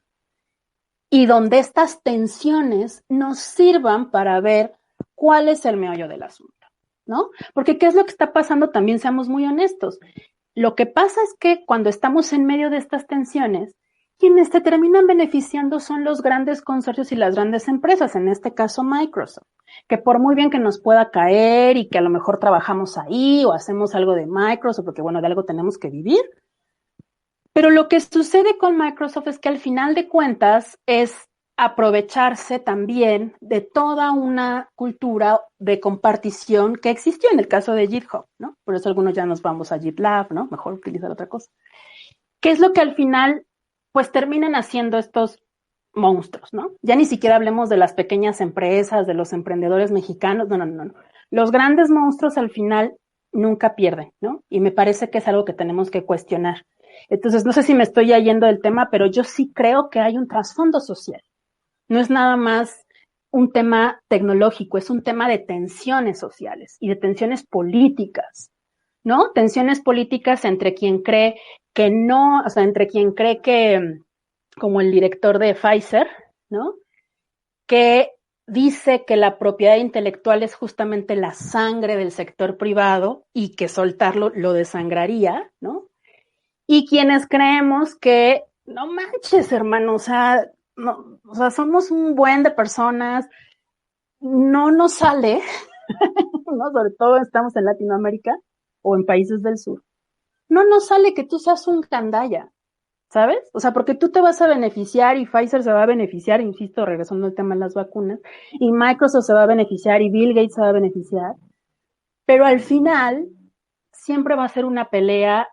y donde estas tensiones nos sirvan para ver cuál es el meollo del asunto, ¿no? Porque ¿qué es lo que está pasando? También seamos muy honestos. Lo que pasa es que cuando estamos en medio de estas tensiones, quienes se terminan beneficiando son los grandes consorcios y las grandes empresas, en este caso Microsoft, que por muy bien que nos pueda caer y que a lo mejor trabajamos ahí o hacemos algo de Microsoft, porque bueno, de algo tenemos que vivir, pero lo que sucede con Microsoft es que al final de cuentas es aprovecharse también de toda una cultura de compartición que existió en el caso de GitHub, ¿no? Por eso algunos ya nos vamos a GitLab, ¿no? Mejor utilizar otra cosa. ¿Qué es lo que al final, pues, terminan haciendo estos monstruos, ¿no? Ya ni siquiera hablemos de las pequeñas empresas, de los emprendedores mexicanos, no. Los grandes monstruos al final nunca pierden, ¿no? Y me parece que es algo que tenemos que cuestionar. Entonces, no sé si me estoy yendo del tema, pero yo sí creo que hay un trasfondo social. No es nada más un tema tecnológico, es un tema de tensiones sociales y de tensiones políticas, ¿no? Tensiones políticas entre quien cree que no, o sea, entre quien cree que, como el director de Pfizer, ¿no? Que dice que la propiedad intelectual es justamente la sangre del sector privado y que soltarlo lo desangraría, ¿no? Y quienes creemos que, no manches, hermano, o sea, somos un buen de personas, no nos sale, ¿no? Sobre todo estamos en Latinoamérica o en países del sur, no nos sale que tú seas un gandaya, ¿sabes? O sea, porque tú te vas a beneficiar y Pfizer se va a beneficiar, insisto, regresando al tema de las vacunas, y Microsoft se va a beneficiar y Bill Gates se va a beneficiar, pero al final siempre va a ser una pelea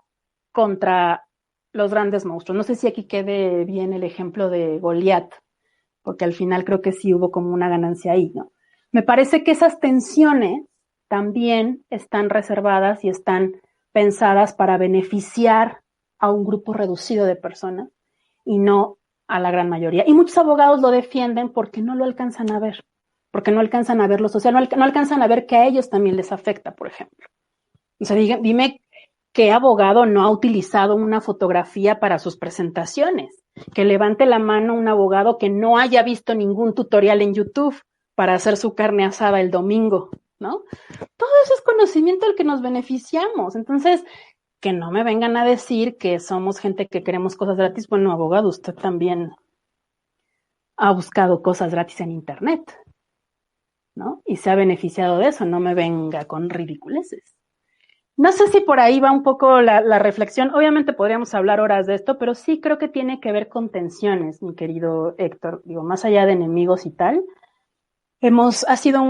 contra los grandes monstruos. No sé si aquí quede bien el ejemplo de Goliat, porque al final creo que sí hubo como una ganancia ahí, ¿no? Me parece que esas tensiones también están reservadas y están pensadas para beneficiar a un grupo reducido de personas y no a la gran mayoría. Y muchos abogados lo defienden porque no lo alcanzan a ver, porque no alcanzan a ver lo social, no alcanzan a ver que a ellos también les afecta, por ejemplo. O sea, dime qué abogado no ha utilizado una fotografía para sus presentaciones. Que levante la mano un abogado que no haya visto ningún tutorial en YouTube para hacer su carne asada el domingo, ¿no? Todo eso es conocimiento al que nos beneficiamos. Entonces, que no me vengan a decir que somos gente que queremos cosas gratis. Bueno, abogado, usted también ha buscado cosas gratis en Internet, ¿no? Y se ha beneficiado de eso. No me venga con ridiculeces. No sé si por ahí va un poco la reflexión. Obviamente podríamos hablar horas de esto, pero sí creo que tiene que ver con tensiones, mi querido Héctor. Digo, más allá de enemigos y tal, ha sido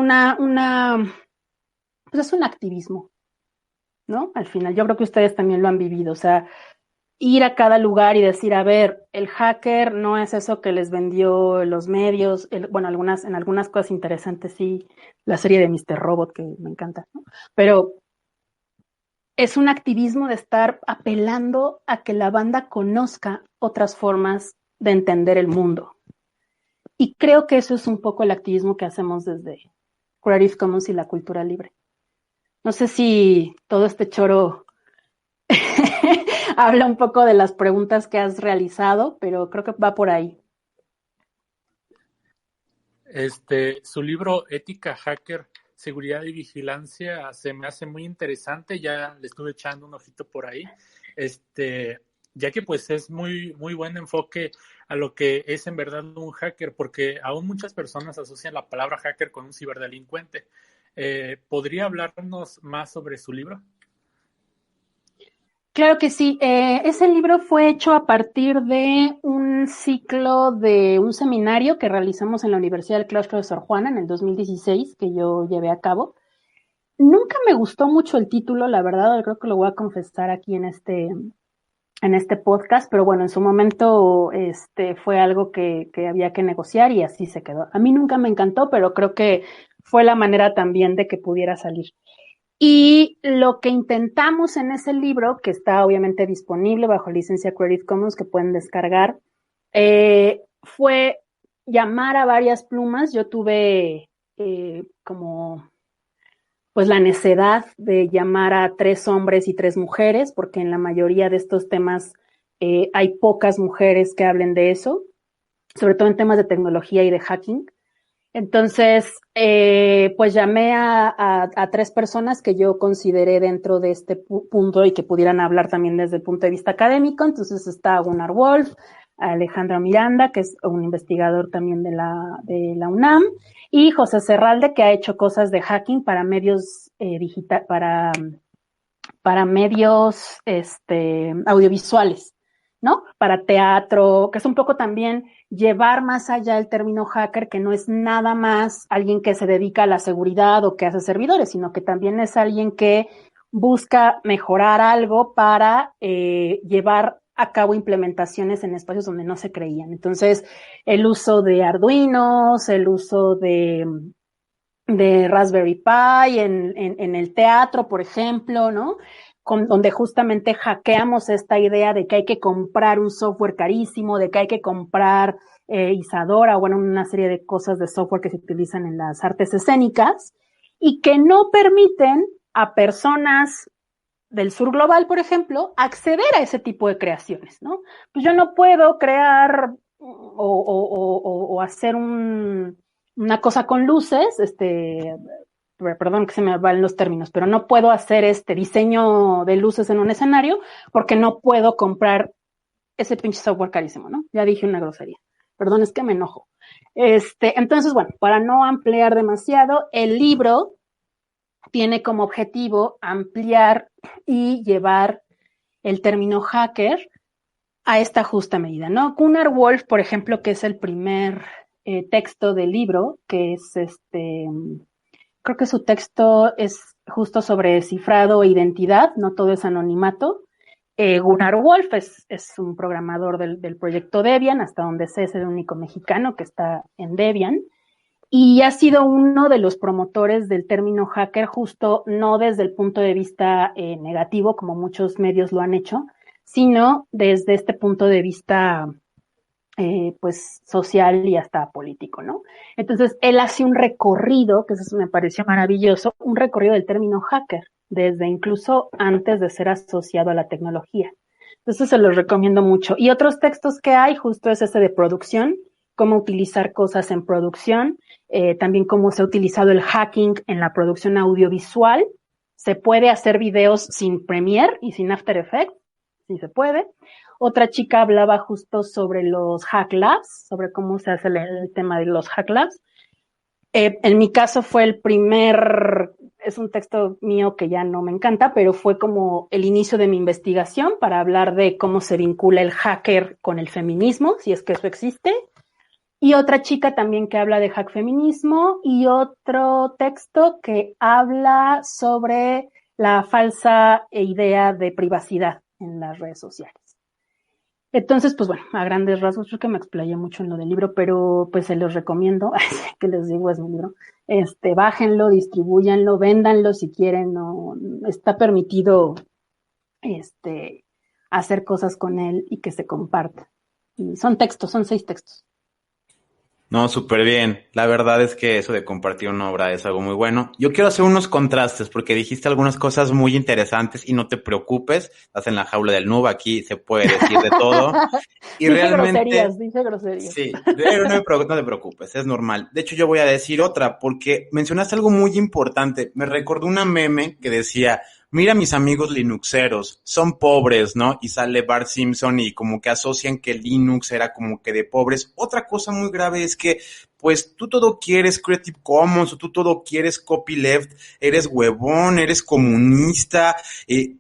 pues es un activismo, ¿no? Al final, yo creo que ustedes también lo han vivido. O sea, ir a cada lugar y decir, a ver, el hacker no es eso que les vendió los medios. Bueno, en algunas cosas interesantes sí, la serie de Mr. Robot, que me encanta, ¿no? Pero es un activismo de estar apelando a que la banda conozca otras formas de entender el mundo. Y creo que eso es un poco el activismo que hacemos desde Creative Commons y la cultura libre. No sé si todo este choro habla un poco de las preguntas que has realizado, pero creo que va por ahí. Su libro Ética Hacker, Seguridad y Vigilancia se me hace muy interesante, ya le estuve echando un ojito por ahí, ya que pues es muy, muy buen enfoque a lo que es en verdad un hacker, porque aún muchas personas asocian la palabra hacker con un ciberdelincuente. ¿Podría hablarnos más sobre su libro? Claro que sí. Ese libro fue hecho a partir de un ciclo de un seminario que realizamos en la Universidad del Claustro de Sor Juana en el 2016, que yo llevé a cabo. Nunca me gustó mucho el título, la verdad, creo que lo voy a confesar aquí en este podcast, pero bueno, en su momento fue algo que había que negociar y así se quedó. A mí nunca me encantó, pero creo que fue la manera también de que pudiera salir. Y lo que intentamos en ese libro, que está obviamente disponible bajo licencia Creative Commons, que pueden descargar, fue llamar a varias plumas. Yo tuve como pues la necedad de llamar a 3 hombres y 3 mujeres, porque en la mayoría de estos temas hay pocas mujeres que hablen de eso, sobre todo en temas de tecnología y de hacking. Entonces, pues llamé a 3 personas que yo consideré dentro de este punto y que pudieran hablar también desde el punto de vista académico. Entonces está Gunnar Wolf, Alejandra Miranda, que es un investigador también de la UNAM, y José Serralde, que ha hecho cosas de hacking para medios para medios audiovisuales, ¿no? Para teatro, que es un poco también llevar más allá el término hacker, que no es nada más alguien que se dedica a la seguridad o que hace servidores, sino que también es alguien que busca mejorar algo para llevar a cabo implementaciones en espacios donde no se creían. Entonces, el uso de Arduinos, el uso de Raspberry Pi en el teatro, por ejemplo, ¿no? Donde justamente hackeamos esta idea de que hay que comprar un software carísimo, de que hay que comprar Isadora, bueno, una serie de cosas de software que se utilizan en las artes escénicas y que no permiten a personas del sur global, por ejemplo, acceder a ese tipo de creaciones, ¿no? Pues yo no puedo crear o hacer una cosa con luces, perdón que se me van los términos, pero no puedo hacer este diseño de luces en un escenario porque no puedo comprar ese pinche software carísimo, ¿no? Ya dije una grosería. Perdón, es que me enojo. Entonces, bueno, para no ampliar demasiado, el libro tiene como objetivo ampliar y llevar el término hacker a esta justa medida, ¿no? Gunnar Wolf, por ejemplo, que es el primer texto del libro, que es creo que su texto es justo sobre cifrado e identidad, no todo es anonimato. Gunnar Wolf es un programador del proyecto Debian, hasta donde sé es el único mexicano que está en Debian, y ha sido uno de los promotores del término hacker, justo no desde el punto de vista negativo, como muchos medios lo han hecho, sino desde este punto de vista pues social y hasta político, ¿no? Entonces, él hace un recorrido, que eso me pareció maravilloso, un recorrido del término hacker, desde incluso antes de ser asociado a la tecnología. Entonces, se los recomiendo mucho. Y otros textos que hay, justo es ese de producción, cómo utilizar cosas en producción, también cómo se ha utilizado el hacking en la producción audiovisual. Se puede hacer videos sin Premiere y sin After Effects, sí se puede. Otra chica hablaba justo sobre los hack labs, sobre cómo se hace el tema de los hack labs. En mi caso fue es un texto mío que ya no me encanta, pero fue como el inicio de mi investigación para hablar de cómo se vincula el hacker con el feminismo, si es que eso existe. Y otra chica también que habla de hack feminismo y otro texto que habla sobre la falsa idea de privacidad en las redes sociales. Entonces, pues bueno, a grandes rasgos, creo que me explayé mucho en lo del libro, pero pues se los recomiendo, que les digo, es mi libro. Bájenlo, distribúyanlo, véndanlo si quieren, no está permitido hacer cosas con él y que se comparta. Y son 6 textos. No, súper bien. La verdad es que eso de compartir una obra es algo muy bueno. Yo quiero hacer unos contrastes porque dijiste algunas cosas muy interesantes y no te preocupes, estás en la jaula del noob, aquí se puede decir de todo. Y dije realmente... groserías. Sí, no te preocupes, es normal. De hecho, yo voy a decir otra porque mencionaste algo muy importante. Me recordó una meme que decía... Mira mis amigos linuxeros, son pobres, ¿no? Y sale Bart Simpson y como que asocian que Linux era como que de pobres. Otra cosa muy grave es que, pues, tú todo quieres Creative Commons o tú todo quieres copyleft, eres huevón, eres comunista,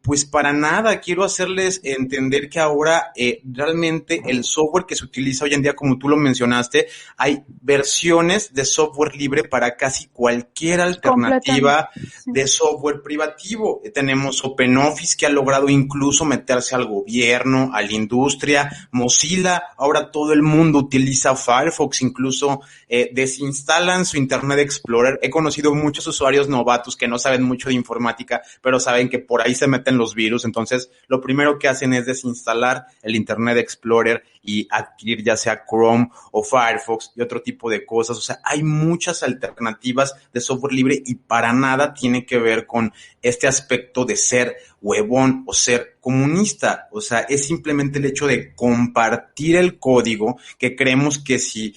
pues para nada. Quiero hacerles entender que ahora realmente el software que se utiliza hoy en día, como tú lo mencionaste, hay versiones de software libre para casi cualquier alternativa de software privativo. Tenemos OpenOffice que ha logrado incluso meterse al gobierno, a la industria, Mozilla, ahora todo el mundo utiliza Firefox, incluso desinstalan su Internet Explorer. He conocido muchos usuarios novatos que no saben mucho de informática, pero saben que por ahí se meten los virus, entonces lo primero que hacen es desinstalar el Internet Explorer y adquirir ya sea Chrome o Firefox y otro tipo de cosas. O sea, hay muchas alternativas de software libre y para nada tiene que ver con este aspecto de ser huevón o ser comunista. O sea, es simplemente el hecho de compartir el código que creemos que si...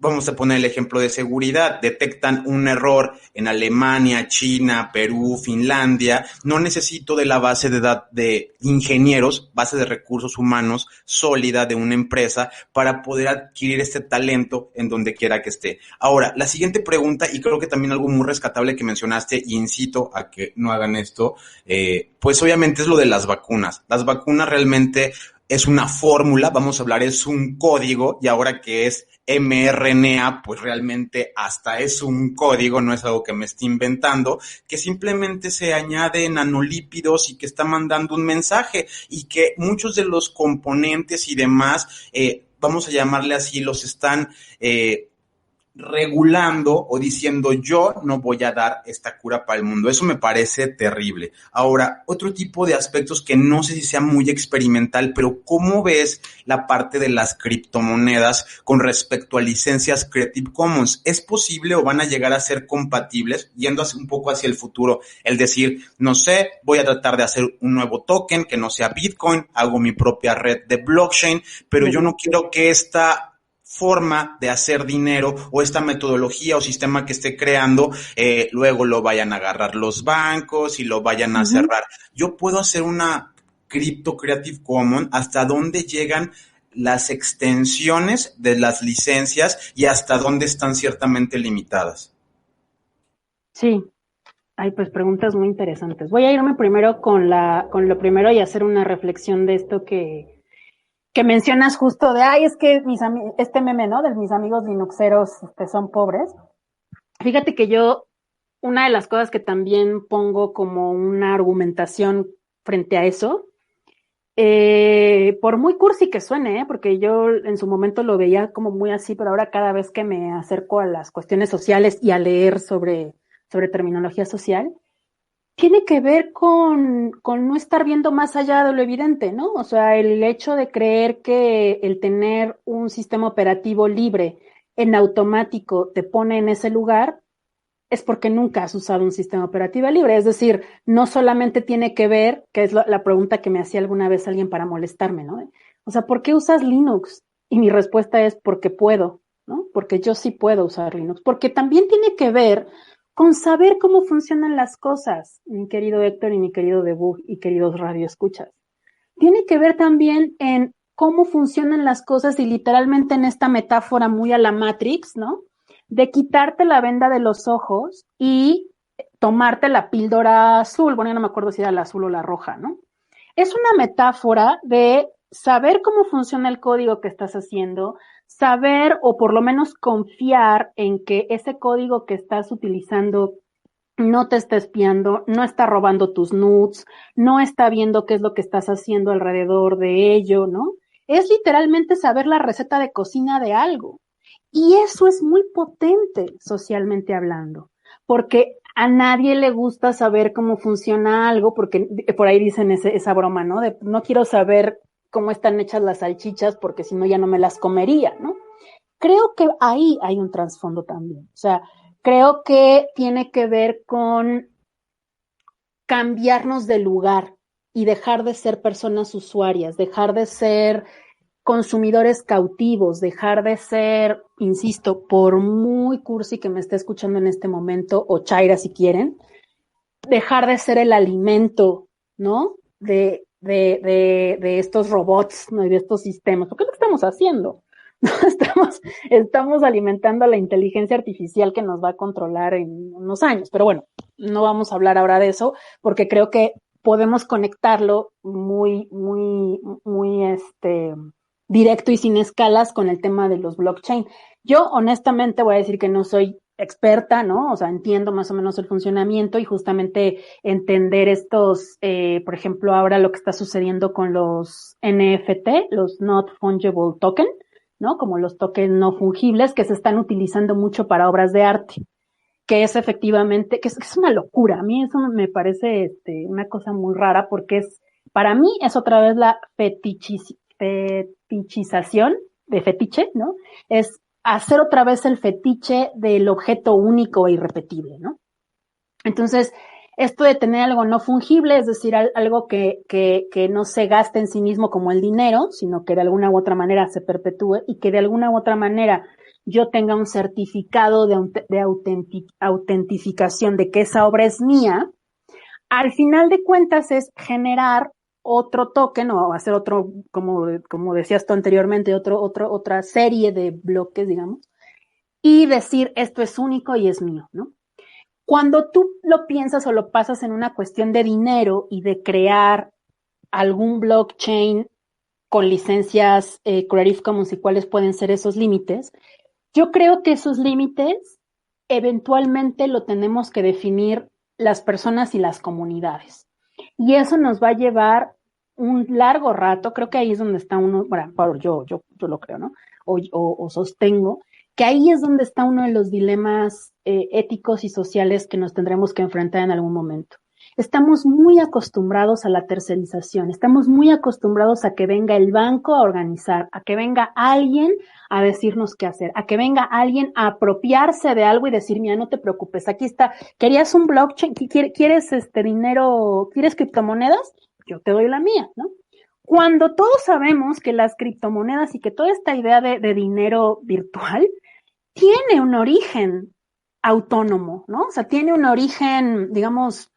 Vamos a poner el ejemplo de seguridad. Detectan un error en Alemania, China, Perú, Finlandia. No necesito de la base de ingenieros, base de recursos humanos sólida de una empresa para poder adquirir este talento en donde quiera que esté. Ahora, la siguiente pregunta, y creo que también algo muy rescatable que mencionaste, y incito a que no hagan esto, pues obviamente es lo de las vacunas. Las vacunas realmente es una fórmula, vamos a hablar, es un código, y ahora que es mRNA, pues realmente hasta es un código, no es algo que me esté inventando, que simplemente se añade nanolípidos y que está mandando un mensaje y que muchos de los componentes y demás, vamos a llamarle así, los están regulando o diciendo yo no voy a dar esta cura para el mundo. Eso me parece terrible. Ahora, otro tipo de aspectos que no sé si sea muy experimental, pero ¿cómo ves la parte de las criptomonedas con respecto a licencias Creative Commons? ¿Es posible o van a llegar a ser compatibles, yendo un poco hacia el futuro? El decir, no sé, voy a tratar de hacer un nuevo token que no sea Bitcoin, hago mi propia red de blockchain, pero yo no quiero que esta forma de hacer dinero o esta metodología o sistema que esté creando, luego lo vayan a agarrar los bancos y lo vayan a cerrar. Yo puedo hacer una cripto Creative Commons, hasta dónde llegan las extensiones de las licencias y hasta dónde están ciertamente limitadas. Sí, hay pues preguntas muy interesantes. Voy a irme primero con lo primero y hacer una reflexión de esto que que mencionas justo de, es que este meme, ¿no? De mis amigos linuxeros son pobres. Fíjate que yo, una de las cosas que también pongo como una argumentación frente a eso, por muy cursi que suene, porque yo en su momento lo veía como muy así, pero ahora cada vez que me acerco a las cuestiones sociales y a leer sobre terminología social, tiene que ver con no estar viendo más allá de lo evidente, ¿no? O sea, el hecho de creer que el tener un sistema operativo libre en automático te pone en ese lugar es porque nunca has usado un sistema operativo libre. Es decir, no solamente tiene que ver, que es la pregunta que me hacía alguna vez alguien para molestarme, ¿no? O sea, ¿por qué usas Linux? Y mi respuesta es porque puedo, ¿no? Porque yo sí puedo usar Linux. Porque también tiene que ver con saber cómo funcionan las cosas, mi querido Héctor y mi querido Debug y queridos radioescuchas. Tiene que ver también en cómo funcionan las cosas y literalmente en esta metáfora muy a la Matrix, ¿no? De quitarte la venda de los ojos y tomarte la píldora azul, bueno, ya no me acuerdo si era la azul o la roja, ¿no? Es una metáfora de saber cómo funciona el código que estás haciendo, saber o por lo menos confiar en que ese código que estás utilizando no te está espiando, no está robando tus nudes, no está viendo qué es lo que estás haciendo alrededor de ello, ¿no? Es literalmente saber la receta de cocina de algo. Y eso es muy potente socialmente hablando, porque a nadie le gusta saber cómo funciona algo, porque por ahí dicen esa broma, ¿no? De no quiero saber cómo están hechas las salchichas, porque si no ya no me las comería, ¿no? Creo que ahí hay un trasfondo también. O sea, creo que tiene que ver con cambiarnos de lugar y dejar de ser personas usuarias, dejar de ser consumidores cautivos, dejar de ser, insisto, por muy cursi que me esté escuchando en este momento, o chaira si quieren, dejar de ser el alimento, ¿no? De estos robots, ¿no? Y de estos sistemas. ¿Por qué lo estamos haciendo? Estamos alimentando a la inteligencia artificial que nos va a controlar en unos años. Pero bueno, no vamos a hablar ahora de eso, porque creo que podemos conectarlo muy, muy, muy, directo y sin escalas con el tema de los blockchain. Yo honestamente voy a decir que no soy experta, ¿no? O sea, entiendo más o menos el funcionamiento y justamente entender estos, por ejemplo, ahora lo que está sucediendo con los NFT, los Not Fungible Token, ¿no? Como los tokens no fungibles que se están utilizando mucho para obras de arte, que es efectivamente, que es una locura. A mí eso me parece una cosa muy rara porque para mí es otra vez la fetichización de fetiche, ¿no? Es hacer otra vez el fetiche del objeto único e irrepetible, ¿no? Entonces, esto de tener algo no fungible, es decir, algo que no se gaste en sí mismo como el dinero, sino que de alguna u otra manera se perpetúe y que de alguna u otra manera yo tenga un certificado de autentificación de que esa obra es mía, al final de cuentas es generar otro token o hacer otro, como decías tú anteriormente, otra serie de bloques, digamos, y decir esto es único y es mío, ¿no? Cuando tú lo piensas o lo pasas en una cuestión de dinero y de crear algún blockchain con licencias Creative Commons y cuáles pueden ser esos límites, yo creo que esos límites eventualmente lo tenemos que definir las personas y las comunidades. Y eso nos va a llevar un largo rato, creo que ahí es donde está uno, bueno, yo lo creo, ¿no? O sostengo, que ahí es donde está uno de los dilemas éticos y sociales que nos tendremos que enfrentar en algún momento. Estamos muy acostumbrados a la tercerización, estamos muy acostumbrados a que venga el banco a organizar, a que venga alguien a decirnos qué hacer, a que venga alguien a apropiarse de algo y decir, mira, no te preocupes, aquí está, ¿querías un blockchain? ¿Quieres dinero? ¿Quieres criptomonedas? Yo te doy la mía, ¿no? Cuando todos sabemos que las criptomonedas y que toda esta idea de dinero virtual tiene un origen autónomo, ¿no? O sea, tiene un origen, digamos,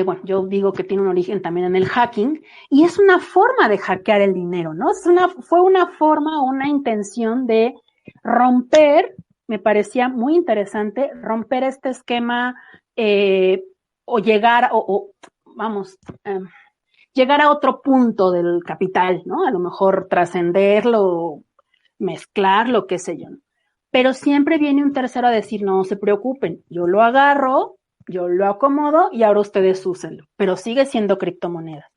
bueno, yo digo que tiene un origen también en el hacking, y es una forma de hackear el dinero, ¿no? Fue una forma, una intención de romper, me parecía muy interesante, romper este esquema o llegar, vamos, llegar a otro punto del capital, ¿no? A lo mejor trascenderlo, mezclarlo, qué sé yo, ¿no? Pero siempre viene un tercero a decir, no se preocupen, yo lo agarro, yo lo acomodo y ahora ustedes úsenlo, pero sigue siendo criptomonedas.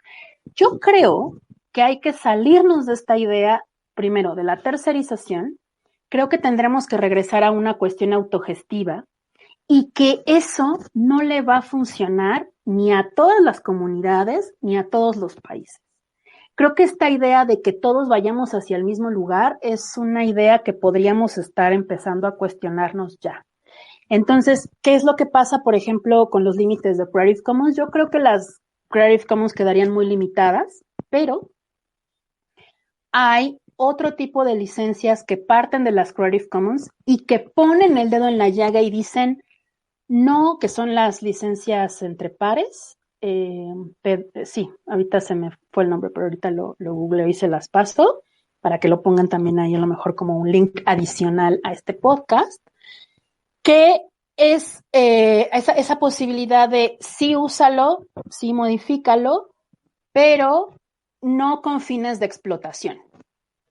Yo creo que hay que salirnos de esta idea, primero, de la tercerización. Creo que tendremos que regresar a una cuestión autogestiva y que eso no le va a funcionar ni a todas las comunidades ni a todos los países. Creo que esta idea de que todos vayamos hacia el mismo lugar es una idea que podríamos estar empezando a cuestionarnos ya. Entonces, ¿qué es lo que pasa, por ejemplo, con los límites de Creative Commons? Yo creo que las Creative Commons quedarían muy limitadas, pero hay otro tipo de licencias que parten de las Creative Commons y que ponen el dedo en la llaga y dicen no, que son las licencias entre pares. Sí, ahorita se me fue el nombre, pero ahorita lo googleo y se las paso para que lo pongan también ahí a lo mejor como un link adicional a este podcast, que es esa posibilidad de sí úsalo, sí modifícalo, pero no con fines de explotación,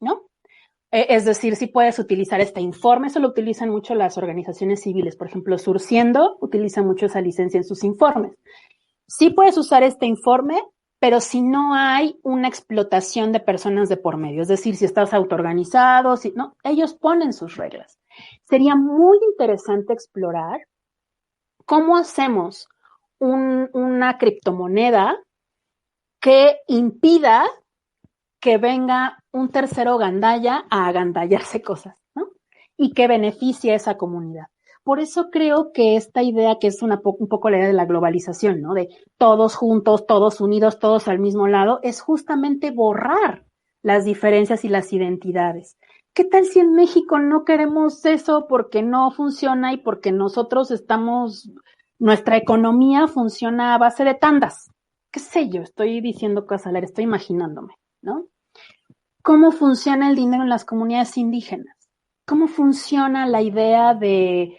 ¿no? Es decir, sí puedes utilizar este informe, eso lo utilizan mucho las organizaciones civiles, por ejemplo, Surciendo utiliza mucho esa licencia en sus informes. Sí puedes usar este informe, pero si no hay una explotación de personas de por medio, es decir, si estás autoorganizado, si no, ellos ponen sus reglas. Sería muy interesante explorar cómo hacemos una criptomoneda que impida que venga un tercero gandalla a agandallarse cosas, ¿no? Y que beneficie a esa comunidad. Por eso creo que esta idea, que es un poco la idea de la globalización, ¿no? De todos juntos, todos unidos, todos al mismo lado, es justamente borrar las diferencias y las identidades. ¿Qué tal si en México no queremos eso porque no funciona y porque nosotros nuestra economía funciona a base de tandas? ¿Qué sé yo? Estoy diciendo cosas al aire, estoy imaginándome, ¿no? ¿Cómo funciona el dinero en las comunidades indígenas? ¿Cómo funciona la idea de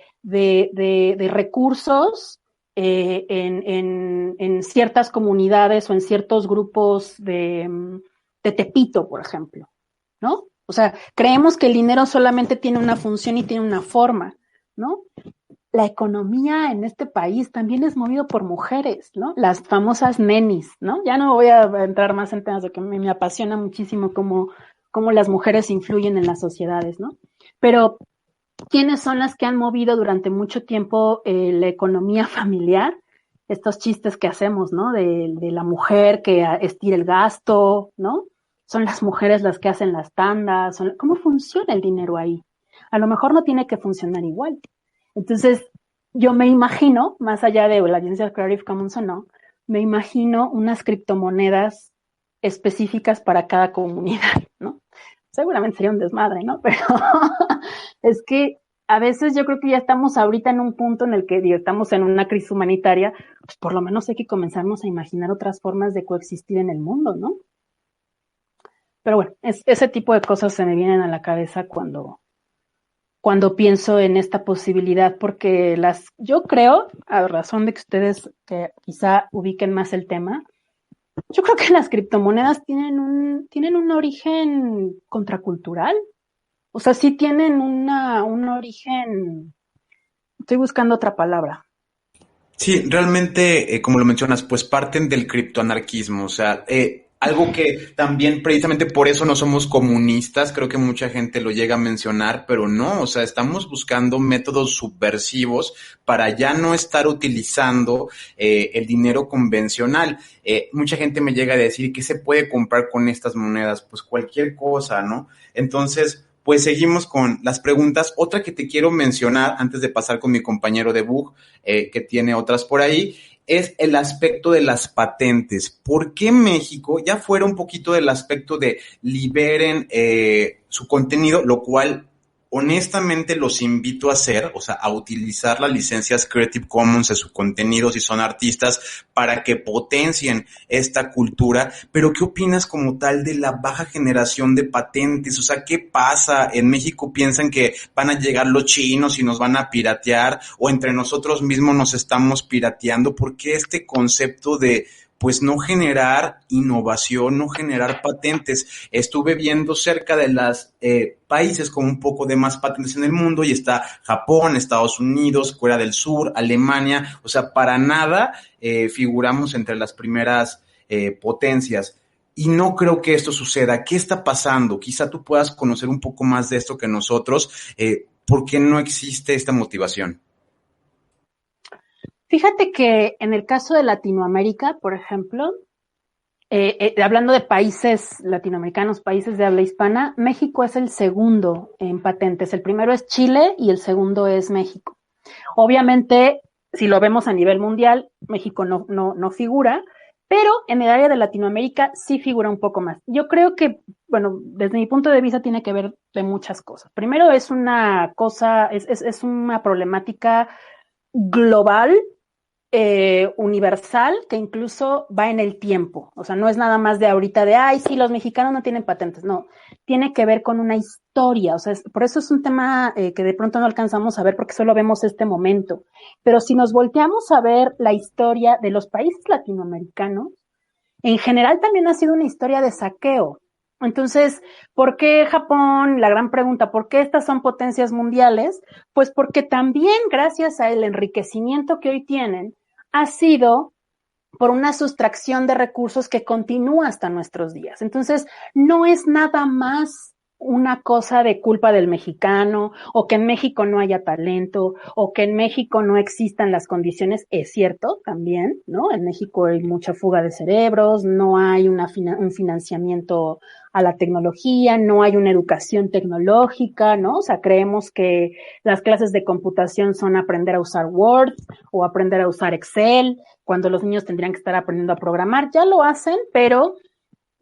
recursos en ciertas comunidades o en ciertos grupos de Tepito, por ejemplo, ¿no? O sea, creemos que el dinero solamente tiene una función y tiene una forma, ¿no? La economía en este país también es movido por mujeres, ¿no? Las famosas nenis, ¿no? Ya no voy a entrar más en temas de que me apasiona muchísimo cómo las mujeres influyen en las sociedades, ¿no? Pero, ¿quiénes son las que han movido durante mucho tiempo la economía familiar? Estos chistes que hacemos, ¿no? De la mujer que estira el gasto, ¿no? Son las mujeres las que hacen las tandas. ¿Cómo funciona el dinero ahí? A lo mejor no tiene que funcionar igual. Entonces, yo me imagino, más allá de la licencia Creative Commons o no, me imagino unas criptomonedas específicas para cada comunidad, ¿no? Seguramente sería un desmadre, ¿no? Pero es que a veces yo creo que ya estamos ahorita en un punto en el que estamos en una crisis humanitaria, pues por lo menos hay que comenzarnos a imaginar otras formas de coexistir en el mundo, ¿no? Pero bueno, ese tipo de cosas se me vienen a la cabeza cuando pienso en esta posibilidad, porque yo creo, a razón de que ustedes que quizá ubiquen más el tema, yo creo que las criptomonedas tienen un origen contracultural. O sea, sí tienen un origen, estoy buscando otra palabra. Sí, realmente, como lo mencionas, pues parten del criptoanarquismo, o sea, algo que también precisamente por eso no somos comunistas, creo que mucha gente lo llega a mencionar, pero no, o sea, estamos buscando métodos subversivos para ya no estar utilizando el dinero convencional. Mucha gente me llega a decir, ¿qué se puede comprar con estas monedas? Pues cualquier cosa, ¿no? Entonces, pues seguimos con las preguntas. Otra que te quiero mencionar antes de pasar con mi compañero de Bug, que tiene otras por ahí, es el aspecto de las patentes. ¿Por qué México, ya fuera un poquito del aspecto de liberen su contenido, lo cual honestamente los invito a hacer, o sea, a utilizar las licencias Creative Commons en su contenido si son artistas para que potencien esta cultura? Pero ¿qué opinas como tal de la baja generación de patentes? O sea, ¿qué pasa? En México piensan que van a llegar los chinos y nos van a piratear, o entre nosotros mismos nos estamos pirateando. ¿Por qué este concepto de pues no generar innovación, no generar patentes. Estuve viendo cerca de las países con un poco de más patentes en el mundo y está Japón, Estados Unidos, Corea del Sur, Alemania, o sea, para nada figuramos entre las primeras potencias. Y no creo que esto suceda. ¿Qué está pasando? Quizá tú puedas conocer un poco más de esto que nosotros. ¿Por qué no existe esta motivación? Fíjate que en el caso de Latinoamérica, por ejemplo, hablando de países latinoamericanos, países de habla hispana, México es el segundo en patentes. El primero es Chile y el segundo es México. Obviamente, si lo vemos a nivel mundial, México no figura, pero en el área de Latinoamérica sí figura un poco más. Yo creo que, bueno, desde mi punto de vista tiene que ver de muchas cosas. Primero es una cosa, es una problemática global, universal, que incluso va en el tiempo. O sea, no es nada más de ahorita de, ay, sí, los mexicanos no tienen patentes. No, tiene que ver con una historia. O sea, por eso es un tema que de pronto no alcanzamos a ver porque solo vemos este momento. Pero si nos volteamos a ver la historia de los países latinoamericanos, en general también ha sido una historia de saqueo. Entonces, ¿por qué Japón? La gran pregunta, ¿por qué estas son potencias mundiales? Pues porque también gracias al enriquecimiento que hoy tienen, ha sido por una sustracción de recursos que continúa hasta nuestros días. Entonces, no es nada más una cosa de culpa del mexicano, o que en México no haya talento, o que en México no existan las condiciones. Es cierto también, ¿no? En México hay mucha fuga de cerebros, no hay un financiamiento a la tecnología, no hay una educación tecnológica, ¿no? O sea, creemos que las clases de computación son aprender a usar Word o aprender a usar Excel, cuando los niños tendrían que estar aprendiendo a programar. Ya lo hacen, pero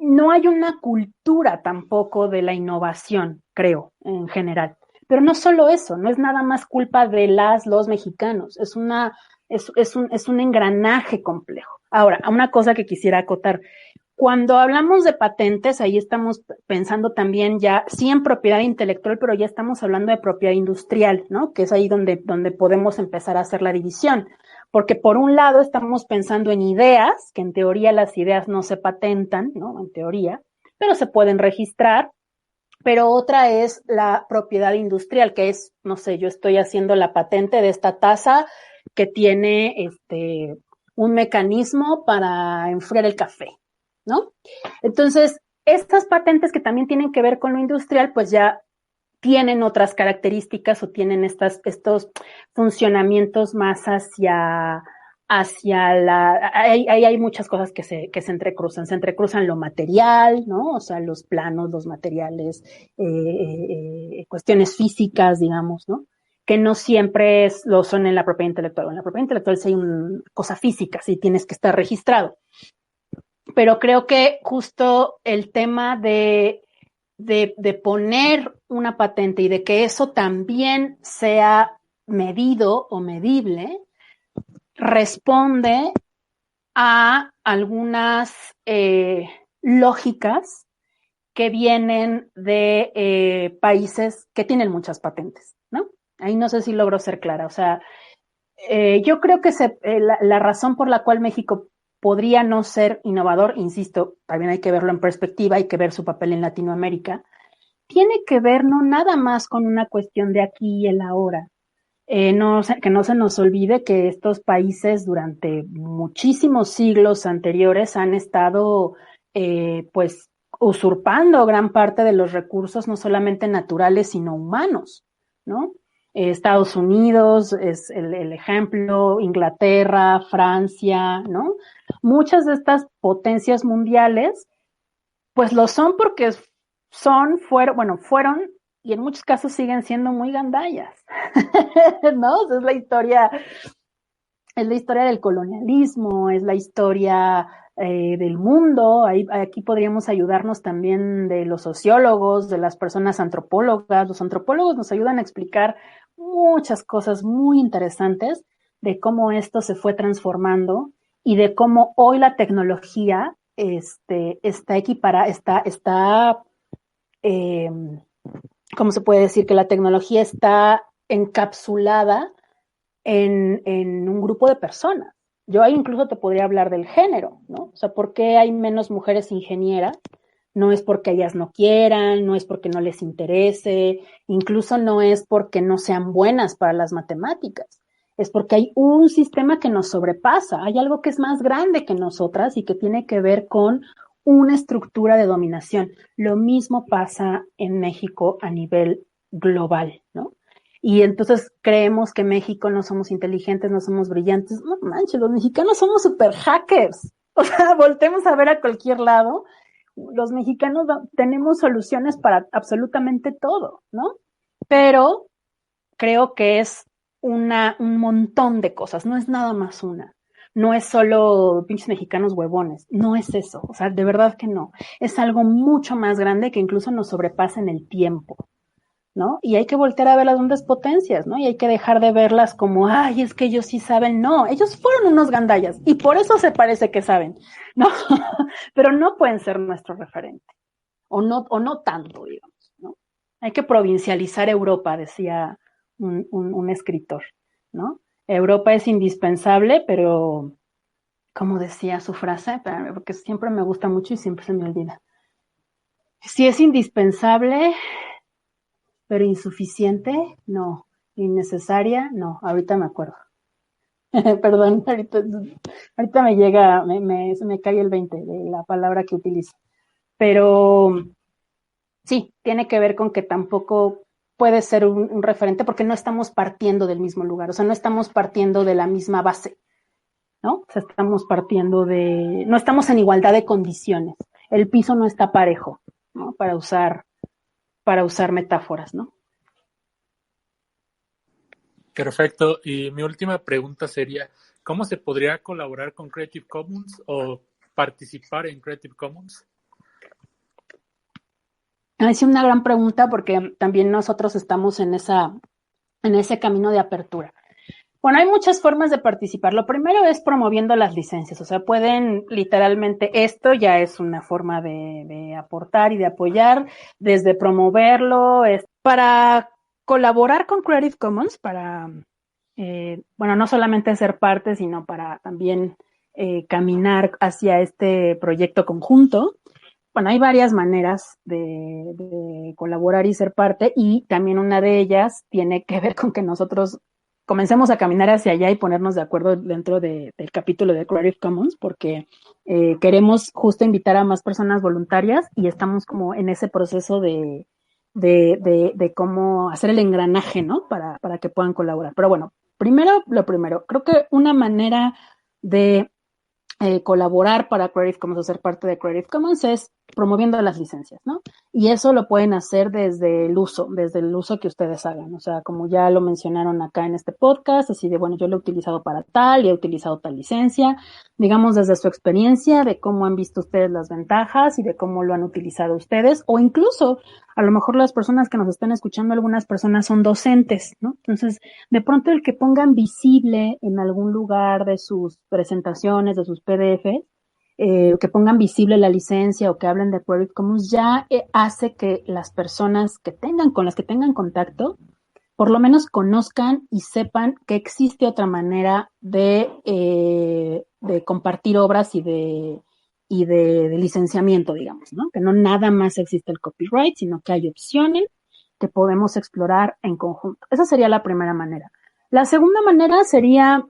no hay una cultura tampoco de la innovación, creo, en general. Pero no solo eso, no es nada más culpa de los mexicanos, es un engranaje complejo. Ahora, una cosa que quisiera acotar. Cuando hablamos de patentes, ahí estamos pensando también ya, sí en propiedad intelectual, pero ya estamos hablando de propiedad industrial, ¿no? Que es ahí donde podemos empezar a hacer la división. Porque por un lado estamos pensando en ideas, que en teoría las ideas no se patentan, ¿no? En teoría, pero se pueden registrar. Pero otra es la propiedad industrial, que es, no sé, yo estoy haciendo la patente de esta taza que tiene un mecanismo para enfriar el café, ¿no? Entonces, estas patentes que también tienen que ver con lo industrial, pues ya tienen otras características o tienen estos funcionamientos más hacia ahí hay muchas cosas que se entrecruzan lo material, ¿no? O sea, los planos, los materiales, cuestiones físicas, digamos, ¿no? Que no siempre lo son en la propiedad intelectual. En la propiedad intelectual sí hay una cosa física, sí tienes que estar registrado. Pero creo que justo el tema de poner una patente y de que eso también sea medido o medible, responde a algunas lógicas que vienen de países que tienen muchas patentes, ¿no? Ahí no sé si logro ser clara. O sea, yo creo que la razón por la cual México podría no ser innovador, insisto, también hay que verlo en perspectiva, hay que ver su papel en Latinoamérica, tiene que ver no nada más con una cuestión de aquí y el ahora. Que no se nos olvide que estos países durante muchísimos siglos anteriores han estado pues usurpando gran parte de los recursos, no solamente naturales, sino humanos, ¿no? Estados Unidos es el ejemplo, Inglaterra, Francia, ¿no? Muchas de estas potencias mundiales, pues lo son porque fueron y en muchos casos siguen siendo muy gandallas, ¿no? O sea, es la historia del colonialismo, es la historia del mundo. Aquí podríamos ayudarnos también de los sociólogos, de las personas antropólogas. Los antropólogos nos ayudan a explicar muchas cosas muy interesantes de cómo esto se fue transformando y de cómo hoy la tecnología ¿cómo se puede decir? Que la tecnología está encapsulada en un grupo de personas, Yo ahí incluso te podría hablar del género, ¿no? O sea, ¿por qué hay menos mujeres ingenieras? No es porque ellas no quieran, no es porque no les interese, incluso no es porque no sean buenas para las matemáticas. Es porque hay un sistema que nos sobrepasa, hay algo que es más grande que nosotras y que tiene que ver con una estructura de dominación. Lo mismo pasa en México a nivel global, ¿no? Y entonces creemos que México no somos inteligentes, no somos brillantes. No manches, los mexicanos somos super hackers. O sea, voltemos a ver a cualquier lado. Los mexicanos tenemos soluciones para absolutamente todo, ¿no? Pero creo que es un montón de cosas, no es nada más una. No es solo pinches mexicanos huevones, no es eso, o sea, de verdad que no. Es algo mucho más grande que incluso nos sobrepasa en el tiempo, ¿no? Y hay que voltear a ver las grandes potencias, ¿no? Y hay que dejar de verlas como, ay, es que ellos sí saben. No, ellos fueron unos gandallas y por eso se parece que saben, ¿no? Pero no pueden ser nuestro referente, o no tanto, digamos, ¿no? Hay que provincializar Europa, decía un escritor, ¿no? Europa es indispensable, pero, como decía su frase, espérame, porque siempre me gusta mucho y siempre se me olvida. Si es indispensable, pero insuficiente, no. Innecesaria, no. Ahorita me acuerdo. Perdón, ahorita me llega, se me cae el 20 de la palabra que utilizo. Pero sí, tiene que ver con que tampoco puede ser un referente porque no estamos partiendo del mismo lugar, o sea, no estamos partiendo de la misma base, ¿no? O sea, no estamos en igualdad de condiciones. El piso no está parejo, ¿no? Para usar metáforas, ¿no? Perfecto. Y mi última pregunta sería, ¿cómo se podría colaborar con Creative Commons o participar en Creative Commons? Es una gran pregunta porque también nosotros estamos en ese camino de apertura. Bueno, hay muchas formas de participar. Lo primero es promoviendo las licencias, o sea, pueden literalmente, esto ya es una forma de aportar y de apoyar, desde promoverlo, para colaborar con Creative Commons, para, bueno, no solamente ser parte, sino para también caminar hacia este proyecto conjunto. Bueno, hay varias maneras de colaborar y ser parte, y también una de ellas tiene que ver con que nosotros comencemos a caminar hacia allá y ponernos de acuerdo dentro del capítulo de Creative Commons, porque queremos justo invitar a más personas voluntarias y estamos como en ese proceso de cómo hacer el engranaje, ¿no? Para que puedan colaborar. Pero bueno, lo primero, creo que una manera de colaborar para Creative Commons o ser parte de Creative Commons es promoviendo las licencias, ¿no? Y eso lo pueden hacer desde el uso que ustedes hagan. O sea, como ya lo mencionaron acá en este podcast, así de, bueno, yo lo he utilizado para tal y he utilizado tal licencia, digamos desde su experiencia, de cómo han visto ustedes las ventajas y de cómo lo han utilizado ustedes, o incluso a lo mejor las personas que nos están escuchando, algunas personas son docentes, ¿no? Entonces, de pronto el que pongan visible en algún lugar de sus presentaciones, de sus PDF, que pongan visible la licencia o que hablen de Creative Commons, ya hace que las personas con las que tengan contacto, por lo menos conozcan y sepan que existe otra manera de compartir obras y de licenciamiento, digamos, ¿no? Que no nada más existe el copyright, sino que hay opciones que podemos explorar en conjunto. Esa sería la primera manera. La segunda manera sería,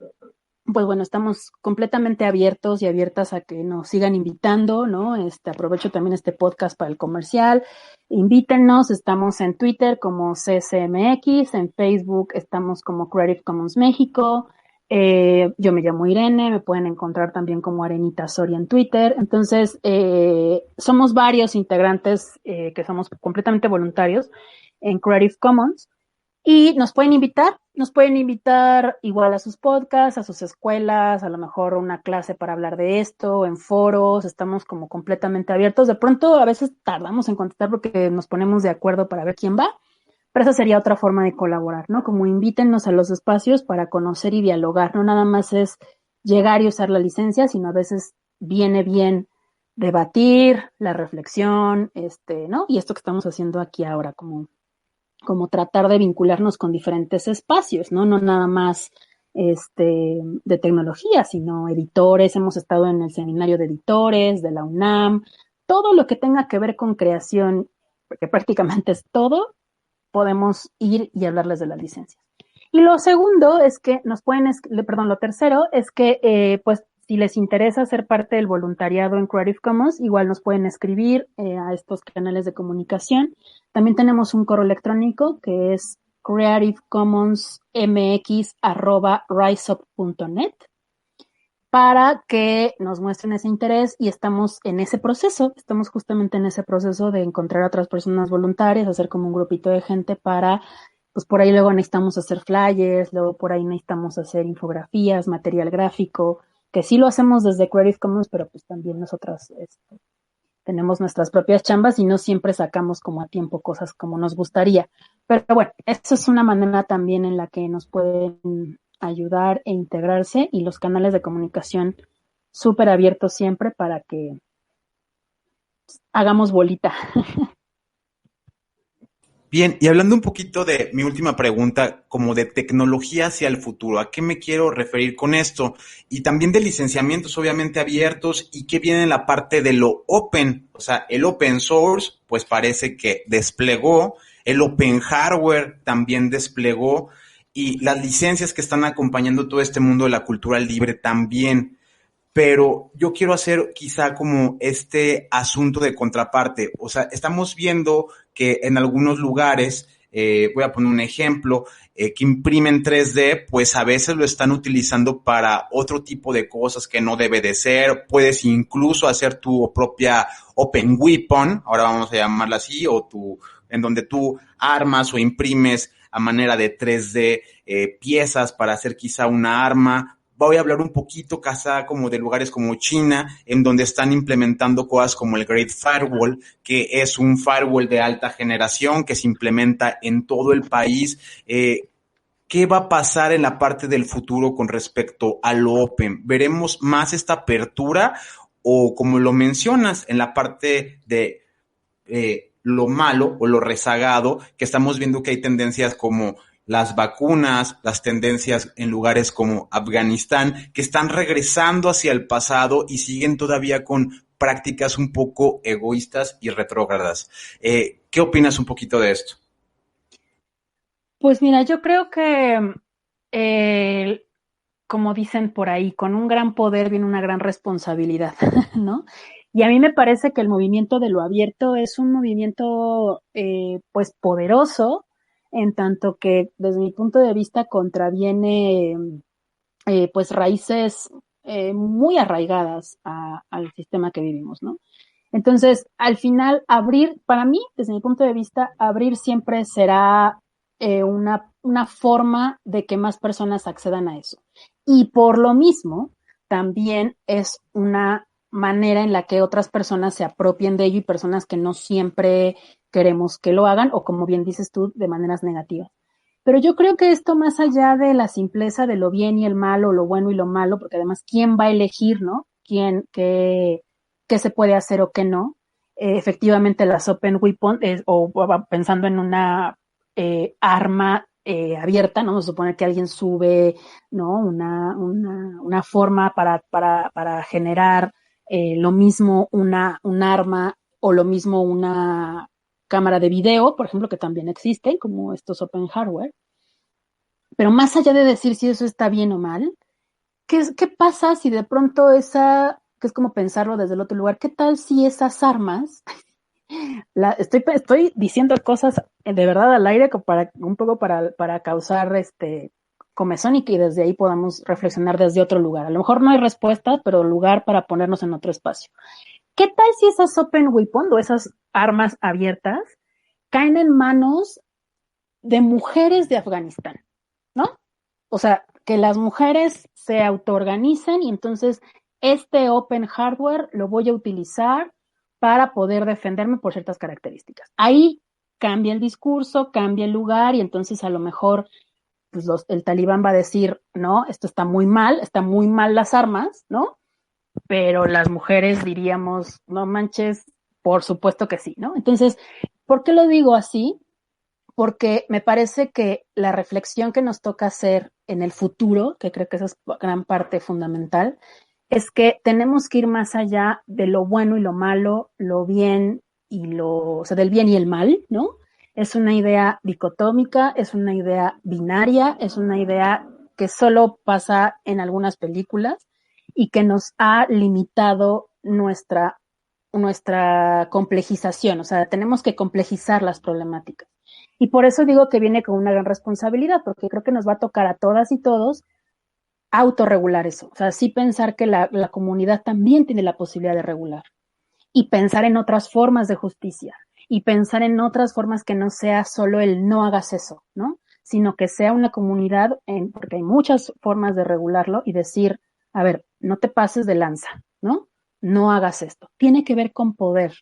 pues bueno, estamos completamente abiertos y abiertas a que nos sigan invitando, ¿no? Aprovecho también este podcast para el comercial. Invítennos, estamos en Twitter como CCMX, en Facebook estamos como Creative Commons México. Yo me llamo Irene, me pueden encontrar también como Arenita Soria en Twitter. Entonces, somos varios integrantes que somos completamente voluntarios en Creative Commons. Y nos pueden invitar igual a sus podcasts, a sus escuelas, a lo mejor una clase para hablar de esto, en foros, estamos como completamente abiertos. De pronto a veces tardamos en contestar porque nos ponemos de acuerdo para ver quién va, pero esa sería otra forma de colaborar, ¿no? Como invítennos a los espacios para conocer y dialogar, no nada más es llegar y usar la licencia, sino a veces viene bien debatir, la reflexión, ¿no? Y esto que estamos haciendo aquí ahora, como tratar de vincularnos con diferentes espacios, ¿no? No nada más de tecnología, sino editores, hemos estado en el seminario de editores de la UNAM, todo lo que tenga que ver con creación, porque prácticamente es todo, podemos ir y hablarles de las licencias. Y lo segundo es que lo tercero es que, pues, si les interesa ser parte del voluntariado en Creative Commons, igual nos pueden escribir a estos canales de comunicación. También tenemos un correo electrónico que es creativecommonsmx@riseup.net para que nos muestren ese interés y estamos justamente en ese proceso de encontrar a otras personas voluntarias, hacer como un grupito de gente para, pues por ahí luego necesitamos hacer flyers, luego por ahí necesitamos hacer infografías, material gráfico, que sí lo hacemos desde Creative Commons, pero pues también nosotras tenemos nuestras propias chambas y no siempre sacamos como a tiempo cosas como nos gustaría. Pero bueno, eso es una manera también en la que nos pueden ayudar e integrarse y los canales de comunicación súper abiertos siempre para que hagamos bolita. Bien, y hablando un poquito de mi última pregunta, como de tecnología hacia el futuro, ¿a qué me quiero referir con esto? Y también de licenciamientos obviamente abiertos y qué viene en la parte de lo open, o sea, el open source, pues parece que desplegó, el open hardware también desplegó y las licencias que están acompañando todo este mundo de la cultura libre también. Pero yo quiero hacer quizá como este asunto de contraparte. O sea, estamos viendo que en algunos lugares, voy a poner un ejemplo, que imprimen 3D, pues a veces lo están utilizando para otro tipo de cosas que no debe de ser. Puedes incluso hacer tu propia Open Weapon, ahora vamos a llamarla así, en donde tú armas o imprimes a manera de 3D piezas para hacer quizá una arma. Voy a hablar un poquito quizá como de lugares como China, en donde están implementando cosas como el Great Firewall, que es un firewall de alta generación que se implementa en todo el país. ¿Qué va a pasar en la parte del futuro con respecto a lo open? ¿Veremos más esta apertura o, como lo mencionas, en la parte de lo malo o lo rezagado, que estamos viendo que hay tendencias como las vacunas, las tendencias en lugares como Afganistán, que están regresando hacia el pasado y siguen todavía con prácticas un poco egoístas y retrógradas? ¿Qué opinas un poquito de esto? Pues mira, yo creo que, como dicen por ahí, con un gran poder viene una gran responsabilidad, ¿no? Y a mí me parece que el movimiento de lo abierto es un movimiento, pues, poderoso, en tanto que, desde mi punto de vista, contraviene, pues, raíces muy arraigadas al sistema que vivimos, ¿no? Entonces, al final, abrir, para mí, desde mi punto de vista, abrir siempre será una forma de que más personas accedan a eso. Y por lo mismo, también es una manera en la que otras personas se apropien de ello y personas que no siempre queremos que lo hagan o, como bien dices tú, de maneras negativas. Pero yo creo que esto, más allá de la simpleza de lo bien y el malo, lo bueno y lo malo, porque además, ¿quién va a elegir, no? ¿Qué se puede hacer o qué no? Efectivamente, las Open Weapon, o pensando en una arma abierta, ¿no? Se supone que alguien sube, ¿no? Una forma para generar lo mismo un arma o lo mismo una cámara de video, por ejemplo, que también existen, como estos Open Hardware. Pero más allá de decir si eso está bien o mal, ¿qué pasa si de pronto que es como pensarlo desde el otro lugar, qué tal si esas armas, estoy diciendo cosas de verdad al aire un poco para causar comezón y que desde ahí podamos reflexionar desde otro lugar? A lo mejor no hay respuesta, pero lugar para ponernos en otro espacio. ¿Qué tal si esas Open Weapon o esas armas abiertas caen en manos de mujeres de Afganistán, ¿no? O sea, que las mujeres se autoorganicen y entonces este Open Hardware lo voy a utilizar para poder defenderme por ciertas características. Ahí cambia el discurso, cambia el lugar y entonces a lo mejor pues el talibán va a decir, no, esto está muy mal las armas, ¿no? Pero las mujeres diríamos, no manches, por supuesto que sí, ¿no? Entonces, ¿por qué lo digo así? porque me parece que la reflexión que nos toca hacer en el futuro, que creo que esa es gran parte fundamental, es que tenemos que ir más allá de lo bueno y lo malo, lo bien y o sea, del bien y el mal, ¿no? Es una idea dicotómica, es una idea binaria, es una idea que solo pasa en algunas películas y que nos ha limitado nuestra complejización, o sea, tenemos que complejizar las problemáticas. Y por eso digo que viene con una gran responsabilidad, porque creo que nos va a tocar a todas y todos autorregular eso, o sea, sí pensar que la comunidad también tiene la posibilidad de regular y pensar en otras formas de justicia y pensar en otras formas que no sea solo el no hagas eso, ¿no? Sino que sea una comunidad, porque hay muchas formas de regularlo y decir, a ver, no te pases de lanza, ¿no? No hagas esto. Tiene que ver con poder,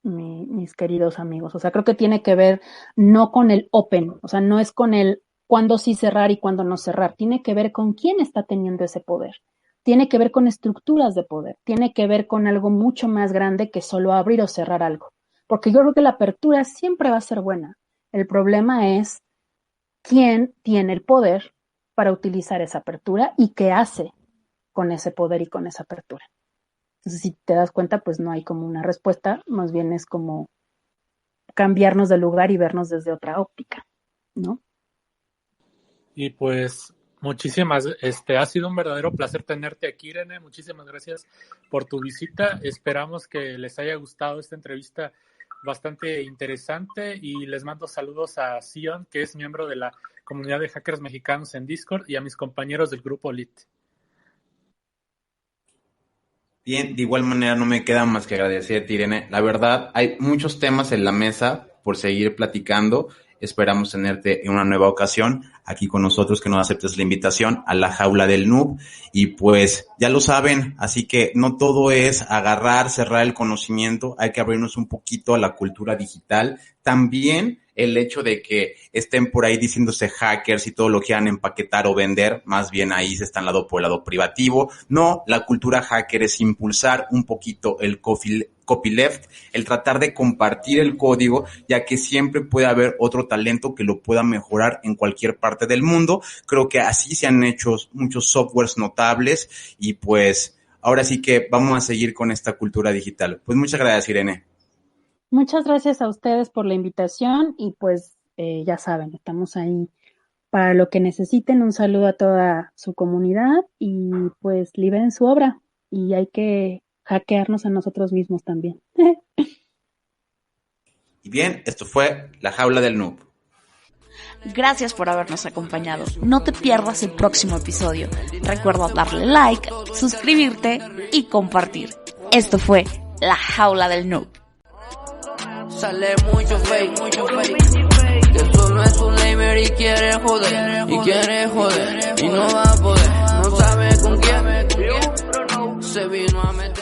mis queridos amigos. O sea, creo que tiene que ver no con el open, o sea, no es con el cuándo sí cerrar y cuándo no cerrar. Tiene que ver con quién está teniendo ese poder. Tiene que ver con estructuras de poder. Tiene que ver con algo mucho más grande que solo abrir o cerrar algo. Porque yo creo que la apertura siempre va a ser buena. El problema es quién tiene el poder para utilizar esa apertura y qué hace con ese poder y con esa apertura. Entonces, si te das cuenta, pues no hay como una respuesta, más bien es como cambiarnos de lugar y vernos desde otra óptica, ¿no? Y pues muchísimas, ha sido un verdadero placer tenerte aquí, Irene. Muchísimas gracias por tu visita. Esperamos que les haya gustado esta entrevista bastante interesante y les mando saludos a Sion, que es miembro de la comunidad de hackers mexicanos en Discord, y a mis compañeros del grupo LIT. Bien, de igual manera no me queda más que agradecerte, Irene. La verdad, hay muchos temas en la mesa por seguir platicando. Esperamos tenerte en una nueva ocasión aquí con nosotros, que nos aceptes la invitación a la jaula del noob. Y pues ya lo saben, así que no todo es agarrar, cerrar el conocimiento, hay que abrirnos un poquito a la cultura digital. También el hecho de que estén por ahí diciéndose hackers y todo lo quieran empaquetar o vender, más bien ahí se están por el lado privativo. No, la cultura hacker es impulsar un poquito el copyleft, el tratar de compartir el código, ya que siempre puede haber otro talento que lo pueda mejorar en cualquier parte del mundo. Creo que así se han hecho muchos softwares notables y pues ahora sí que vamos a seguir con esta cultura digital. Pues muchas gracias, Irene. Muchas gracias a ustedes por la invitación y pues ya saben, estamos ahí para lo que necesiten. Un saludo a toda su comunidad y pues liberen su obra y hay que hackearnos a nosotros mismos también. Y bien, esto fue La Jaula del Noob. Gracias por habernos acompañado. No te pierdas el próximo episodio. Recuerda darle like, suscribirte y compartir. Esto fue La Jaula del Noob. Sale mucho fake, que solo es un lamer y quiere joder, y no va a poder, no sabe con quién, se vino a meter.